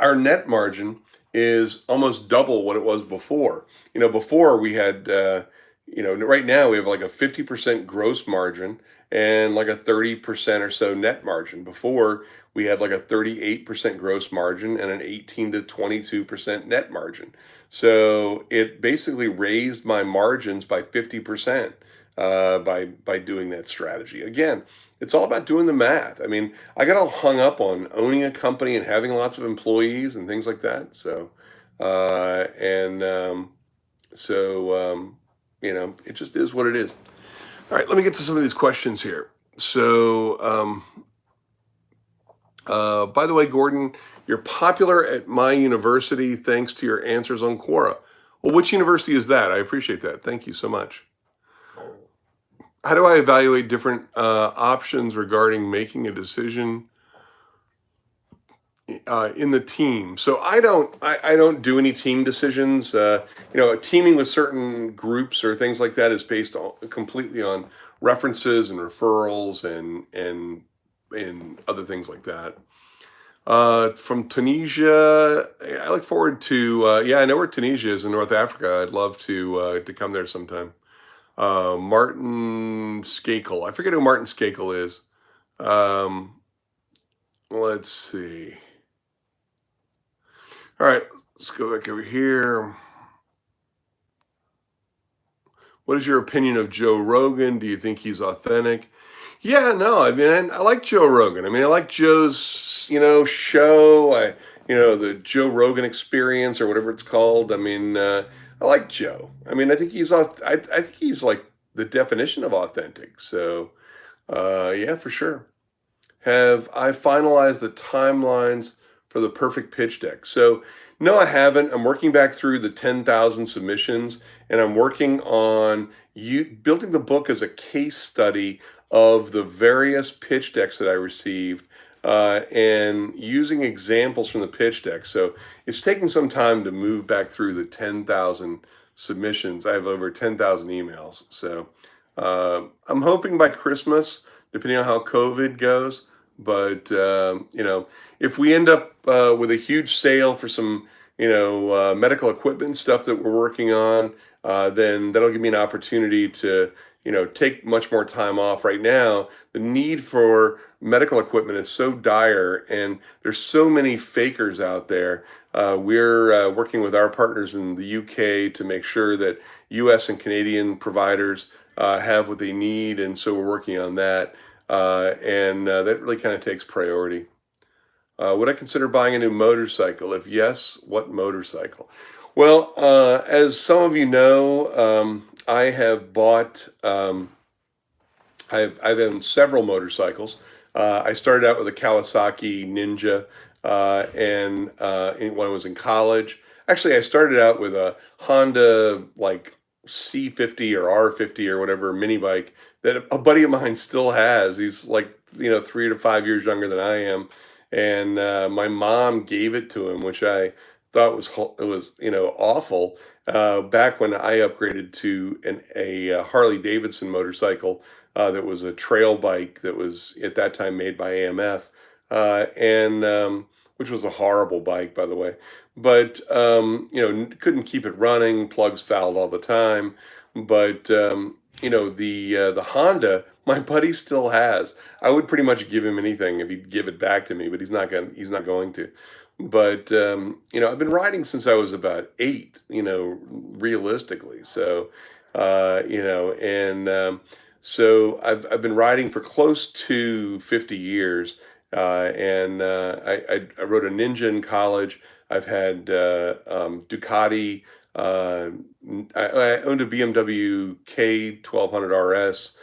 our net margin is almost double what it was before. Before we had, right now we have like a 50% gross margin and like a 30% or so net margin. Before we had like a 38% gross margin and an 18 to 22% net margin. So it basically raised my margins by 50% by doing that strategy. Again, it's all about doing the math. I mean, I got all hung up on owning a company and having lots of employees and things like that. And it just is what it is. All right, let me get to some of these questions here. So, by the way, Gordon, you're popular at my university thanks to your answers on Quora. Well, which university is that? I appreciate that. Thank you so much. how do I evaluate different options regarding making a decision in the team? So I don't do any team decisions. Teaming with certain groups or things like that is based completely on references and referrals and other things like that. From Tunisia, I look forward to. Yeah, I know where Tunisia is in North Africa. I'd love to come there sometime. Martin Skakel. I forget who Martin Skakel is. Um, let's see. All right, let's go back over here. What is your opinion of Joe Rogan? Do you think he's authentic? Yeah, no, I mean, I like Joe Rogan. I mean, I like Joe's, show. The Joe Rogan Experience or whatever it's called. I mean, I like Joe. I mean, I think I think he's like the definition of authentic. So, yeah, for sure. Have I finalized the timelines for the perfect pitch deck? So, no, I haven't. I'm working back through the 10,000 submissions, and I'm working on building the book as a case study of the various pitch decks that I received and using examples from the pitch deck. So, it's taking some time to move back through the 10,000 submissions. I have over 10,000 emails. So, I'm hoping by Christmas, depending on how COVID goes. But if we end up with a huge sale for some, medical equipment stuff that we're working on, then that'll give me an opportunity to, take much more time off. Right now, the need for medical equipment is so dire, and there's so many fakers out there. We're working with our partners in the UK to make sure that U.S. and Canadian providers have what they need, and so we're working on that. And that really kind of takes priority. Would I consider buying a new motorcycle? If yes, what motorcycle? Well, as some of you know, I have bought, I've owned several motorcycles. I started out with a Kawasaki Ninja, when I was in college. Actually, I started out with a Honda like C50 or R50 or whatever mini bike that a buddy of mine still has. He's like 3 to 5 years younger than I am, and my mom gave it to him, which I thought was awful. Back when I upgraded to a Harley Davidson motorcycle that was a trail bike that was at that time made by AMF, and which was a horrible bike, by the way. But couldn't keep it running. Plugs fouled all the time. But the Honda, my buddy still has. I would pretty much give him anything if he'd give it back to me, but he's not going to. But I've been riding since I was about 8. Realistically. So so I've been riding for close to 50 years. And I rode a Ninja in college. I've had Ducati. I owned a BMW K 1200 RS.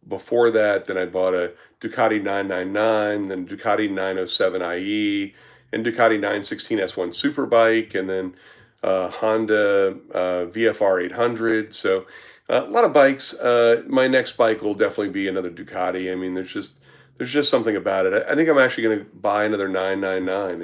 Before that, then I bought a Ducati 999, then Ducati 907 IE, and Ducati 916 S1 Superbike, and then Honda VFR 800. So a lot of bikes. My next bike will definitely be another Ducati. I mean, there's just something about it. I think I'm actually going to buy another 999.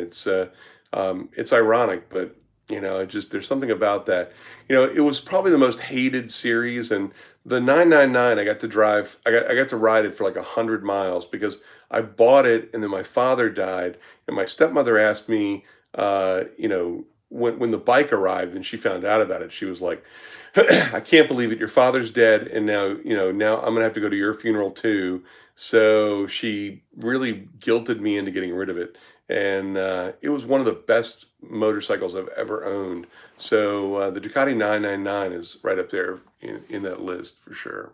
It's ironic, but there's something about that. It was probably the most hated series, and the 999 I got to drive. I got to ride it for like 100 miles because I bought it, and then my father died, and my stepmother asked me, when the bike arrived and she found out about it, she was like, I can't believe it. Your father's dead, and now I'm gonna have to go to your funeral too. So she really guilted me into getting rid of it, and it was one of the best motorcycles I've ever owned. So the Ducati 999 is right up there in that list for sure.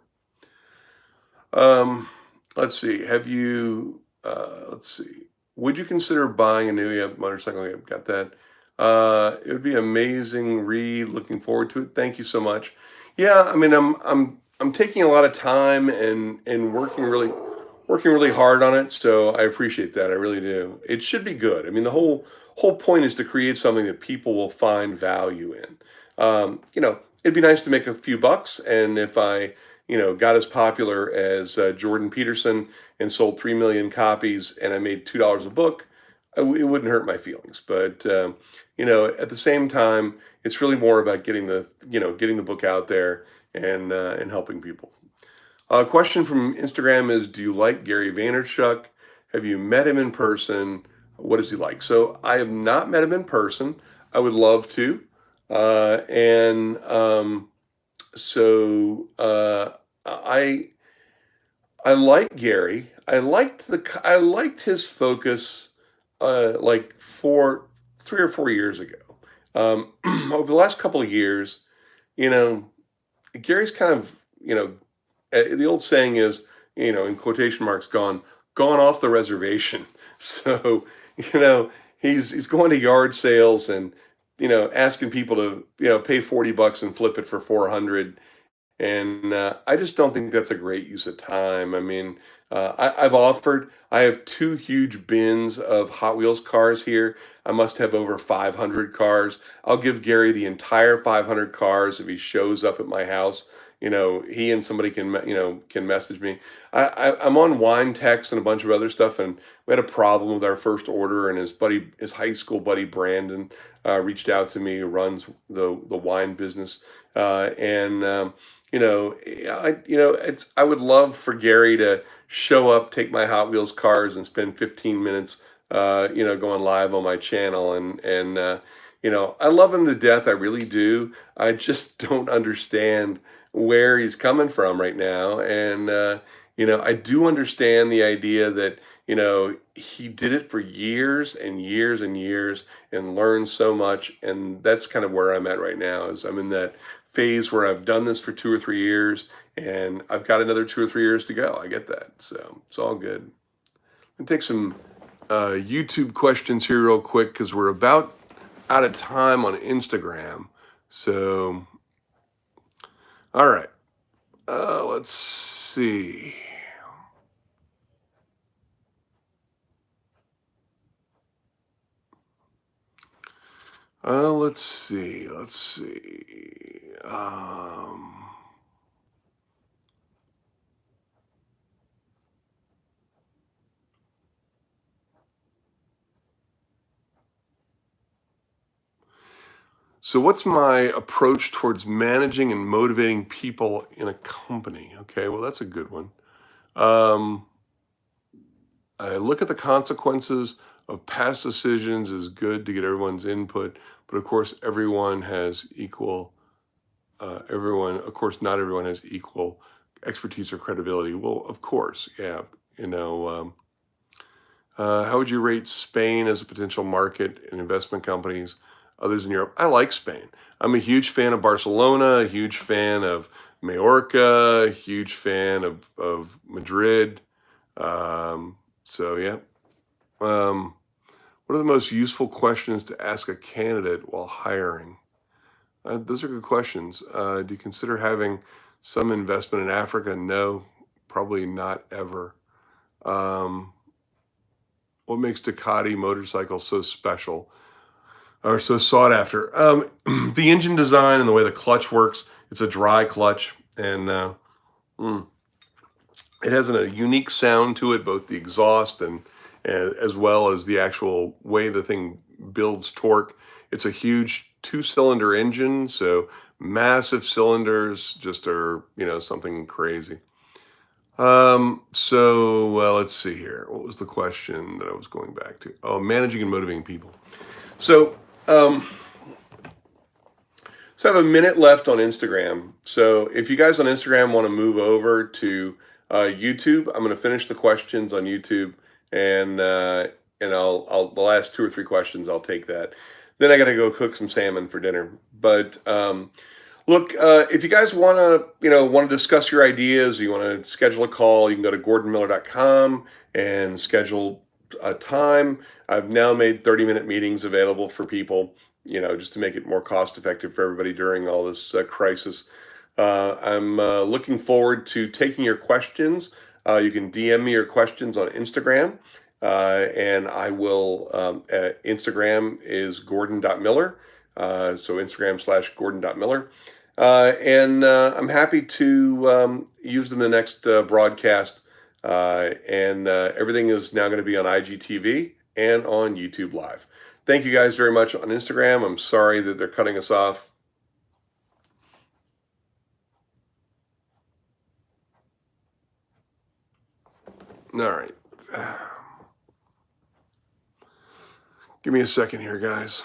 Um, let's see. Have you? Let's see. Would you consider buying a new motorcycle? Yeah, got that. It would be amazing read. Looking forward to it. Thank you so much. Yeah, I mean, I'm taking a lot of time and working really hard on it. So I appreciate that. I really do. It should be good. I mean, the whole point is to create something that people will find value in. It'd be nice to make a few bucks, and got as popular as Jordan Peterson and sold 3 million copies, and I made $2 a book, it wouldn't hurt my feelings. But at the same time, it's really more about getting the book out there and helping people. A question from Instagram is, do you like Gary Vaynerchuk? Have you met him in person? What is he like? So I have not met him in person. I would love to. And so I I like Gary. I liked his focus like 3 or 4 years ago. Over the last couple of years, you know, Gary's kind of, the old saying is, in quotation marks, gone off the reservation. So, he's going to yard sales and, asking people to, pay $40 and flip it for 400. And I just don't think that's a great use of time. I mean, I've offered, I have two huge bins of Hot Wheels cars here. I must have over 500 cars. I'll give Gary the entire 500 cars if he shows up at my house. He and somebody can message me. I'm on Wine Text and a bunch of other stuff, and we had a problem with our first order, and his high school buddy Brandon reached out to me, who runs the wine business, and I would love for Gary to show up, take my Hot Wheels cars, and spend 15 minutes, going live on my channel, and I love him to death. I really do. I just don't understand where he's coming from right now, and I do understand the idea that he did it for years and years and years and learned so much, and that's kind of where I'm at right now. Is I'm in that phase where I've done this for 2 or 3 years, and I've got another 2 or 3 years to go. I get that, so it's all good. I'll take some YouTube questions here real quick because we're about out of time on Instagram. So, all right, let's see. Let's see. So what's my approach towards managing and motivating people in a company? Okay, well, that's a good one. Um, I look at the consequences of past decisions is good to get everyone's input, but of course, of course, not everyone has equal expertise or credibility. Well, of course, yeah. How would you rate Spain as a potential market and investment companies, others in Europe? I like Spain. I'm a huge fan of Barcelona, a huge fan of Majorca, a huge fan of Madrid. So, yeah. What are the most useful questions to ask a candidate while hiring? Those are good questions. Do you consider having some investment in Africa? No, probably not ever. What makes Ducati motorcycles so special or so sought after? The engine design and the way the clutch works. It's a dry clutch, and it has a unique sound to it, both the exhaust and as well as the actual way the thing builds torque. It's a huge two-cylinder engine, so massive cylinders just are, something crazy. Let's see here. What was the question that I was going back to? Oh, managing and motivating people. So, so I have a minute left on Instagram. So if you guys on Instagram want to move over to YouTube, I'm going to finish the questions on YouTube, and I'll the last 2 or 3 questions I'll take that. Then I got to go cook some salmon for dinner. But look, if you guys want to discuss your ideas, you want to schedule a call, you can go to gordonmiller.com and schedule a time. I've now made 30-minute meetings available for people, just to make it more cost effective for everybody during all this crisis. I'm looking forward to taking your questions. You can DM me your questions on Instagram, and I will. Instagram is gordon.miller, so Instagram/gordon.miller. And I'm happy to use them in the next broadcast. And everything is now going to be on IGTV and on YouTube Live. Thank you guys very much on Instagram. I'm sorry that they're cutting us off. All right. Give me a second here, guys.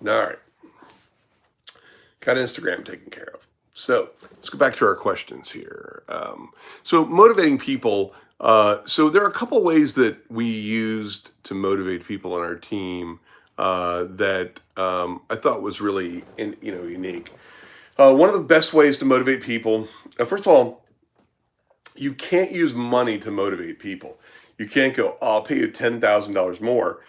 All right. Got Instagram taken care of. So let's go back to our questions here. So motivating people. So there are a couple ways that we used to motivate people on our team that I thought was really unique. One of the best ways to motivate people. First of all, you can't use money to motivate people. You can't go, "Oh, I'll pay you $10,000 more,"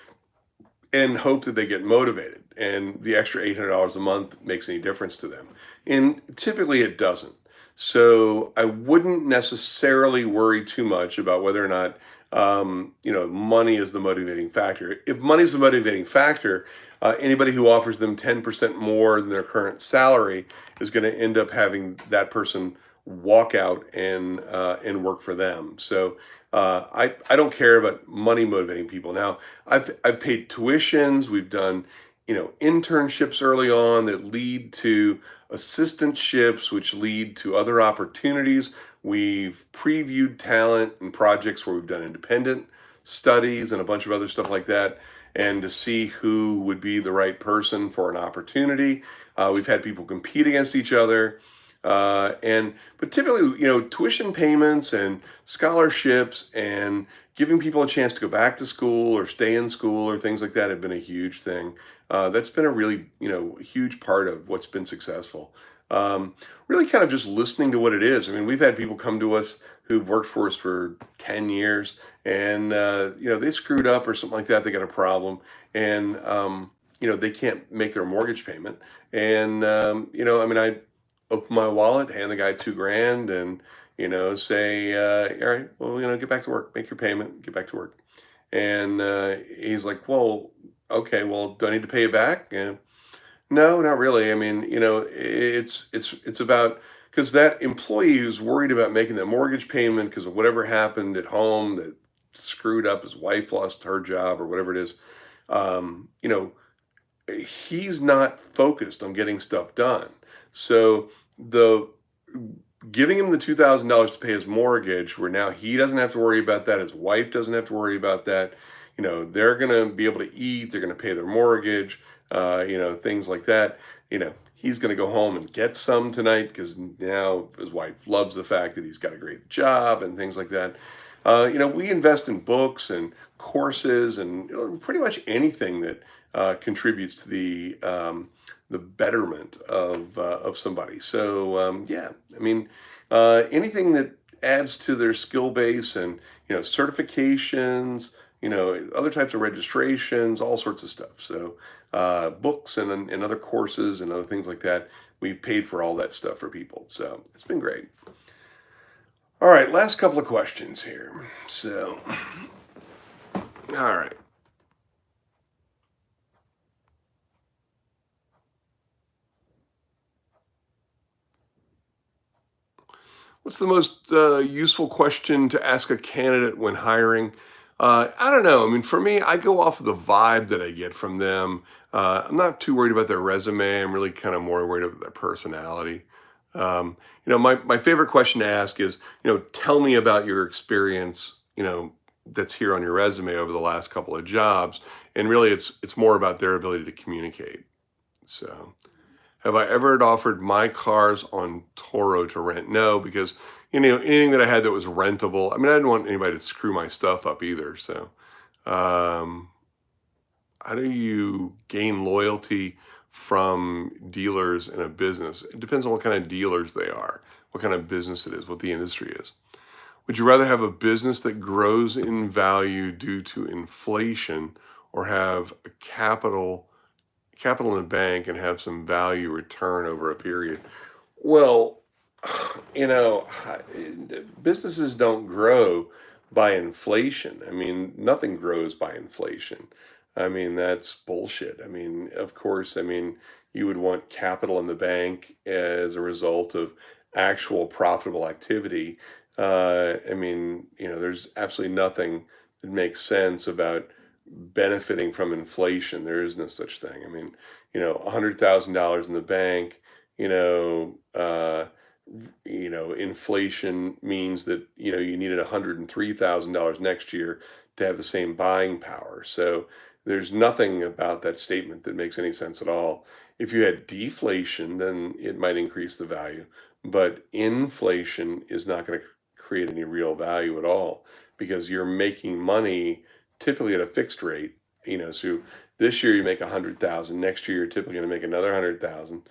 and hope that they get motivated and the extra $800 a month makes any difference to them. And typically it doesn't. So I wouldn't necessarily worry too much about whether or not money is the motivating factor. If money is the motivating factor, anybody who offers them 10% more than their current salary is going to end up having that person walk out and work for them. So I don't care about money motivating people. Now I've paid tuitions. We've done internships early on that lead to assistantships, which lead to other opportunities. We've previewed talent and projects where we've done independent studies and a bunch of other stuff like that, and to see who would be the right person for an opportunity. We've had people compete against each other. But typically, tuition payments and scholarships and giving people a chance to go back to school or stay in school or things like that have been a huge thing. That's been a really, huge part of what's been successful. Really kind of just listening to what it is. I mean, we've had people come to us who've worked for us for 10 years and, they screwed up or something like that. They got a problem and, they can't make their mortgage payment. And, I open my wallet, hand the guy 2 grand and, say, all right, well, get back to work, make your payment, get back to work. And he's like, well, okay, well, do I need to pay it back? And no, not really. I mean, it's about because that employee who's worried about making that mortgage payment because of whatever happened at home that screwed up, his wife lost her job or whatever it is, um, you know, he's not focused on getting stuff done. So the giving him the $2,000 to pay his mortgage, where now he doesn't have to worry about that, his wife doesn't have to worry about that. They're gonna be able to eat, they're gonna pay their mortgage, things like that. He's gonna go home and get some tonight because now his wife loves the fact that he's got a great job and things like that. We invest in books and courses and pretty much anything that contributes to the betterment of somebody. So yeah, I mean, anything that adds to their skill base and certifications, other types of registrations, all sorts of stuff. So books and other courses and other things like that. We've paid for all that stuff for people. So it's been great. All right, last couple of questions here. So, all right. What's the most useful question to ask a candidate when hiring? I don't know. I mean, for me, I go off of the vibe that I get from them. I'm not too worried about their resume. I'm really kind of more worried about their personality. My favorite question to ask is, tell me about your experience, that's here on your resume over the last couple of jobs. And really, it's more about their ability to communicate. So. Have I ever offered my cars on Toro to rent? No, because anything that I had that was rentable. I mean, I didn't want anybody to screw my stuff up either. So, um, how do you gain loyalty from dealers in a business? It depends on what kind of dealers they are, what kind of business it is, what the industry is. Would you rather have a business that grows in value due to inflation, or have a capital in the bank and have some value return over a period? Well, you know, businesses don't grow by inflation. I mean, nothing grows by inflation. I mean, that's bullshit. I mean, of course, I mean, you would want capital in the bank as a result of actual profitable activity. I mean, there's absolutely nothing that makes sense about benefiting from inflation. There is no such thing. I mean, $100,000 in the bank, you know, uh, inflation means that, you needed $103,000 next year to have the same buying power. So there's nothing about that statement that makes any sense at all. If you had deflation, then it might increase the value, but inflation is not going to create any real value at all because you're making money typically at a fixed rate. So this year you make 100,000, next year you're typically going to make another 100,000,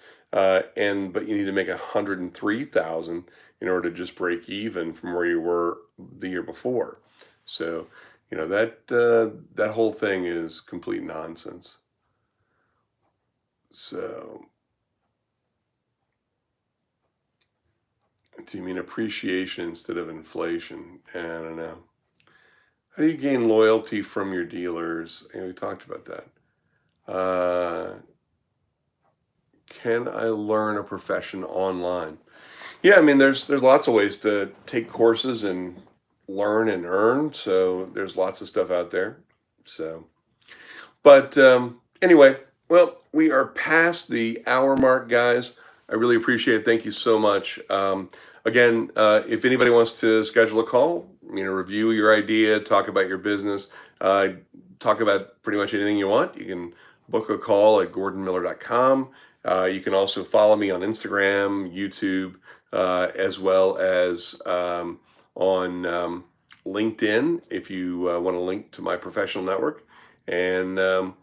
and but you need to make 103,000 in order to just break even from where you were the year before. So, that whole thing is complete nonsense. So, do you mean appreciation instead of inflation? I don't know. How do you gain loyalty from your dealers? We talked about that. Can I learn a profession online? Yeah, I mean, there's lots of ways to take courses and learn and earn. So there's lots of stuff out there. So, but anyway, well, we are past the hour mark, guys. I really appreciate it. Thank you so much. Again, if anybody wants to schedule a call, review your idea, talk about your business, talk about pretty much anything you want, you can book a call at gordonmiller.com. You can also follow me on Instagram, YouTube, as well as on LinkedIn if you want to link to my professional network. And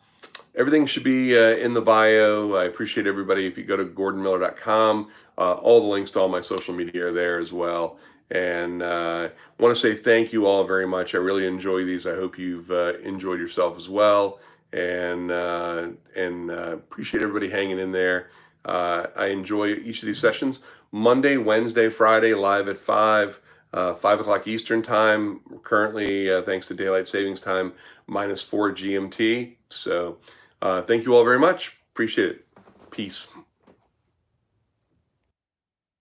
everything should be in the bio. I appreciate everybody. If you go to gordonmiller.com, all the links to all my social media are there as well. And I want to say thank you all very much. I really enjoy these. I hope you've enjoyed yourself as well. And appreciate everybody hanging in there. I enjoy each of these sessions. Monday, Wednesday, Friday, live at 5 o'clock Eastern time. Currently, thanks to daylight savings time, -4 GMT. So thank you all very much. Appreciate it. Peace.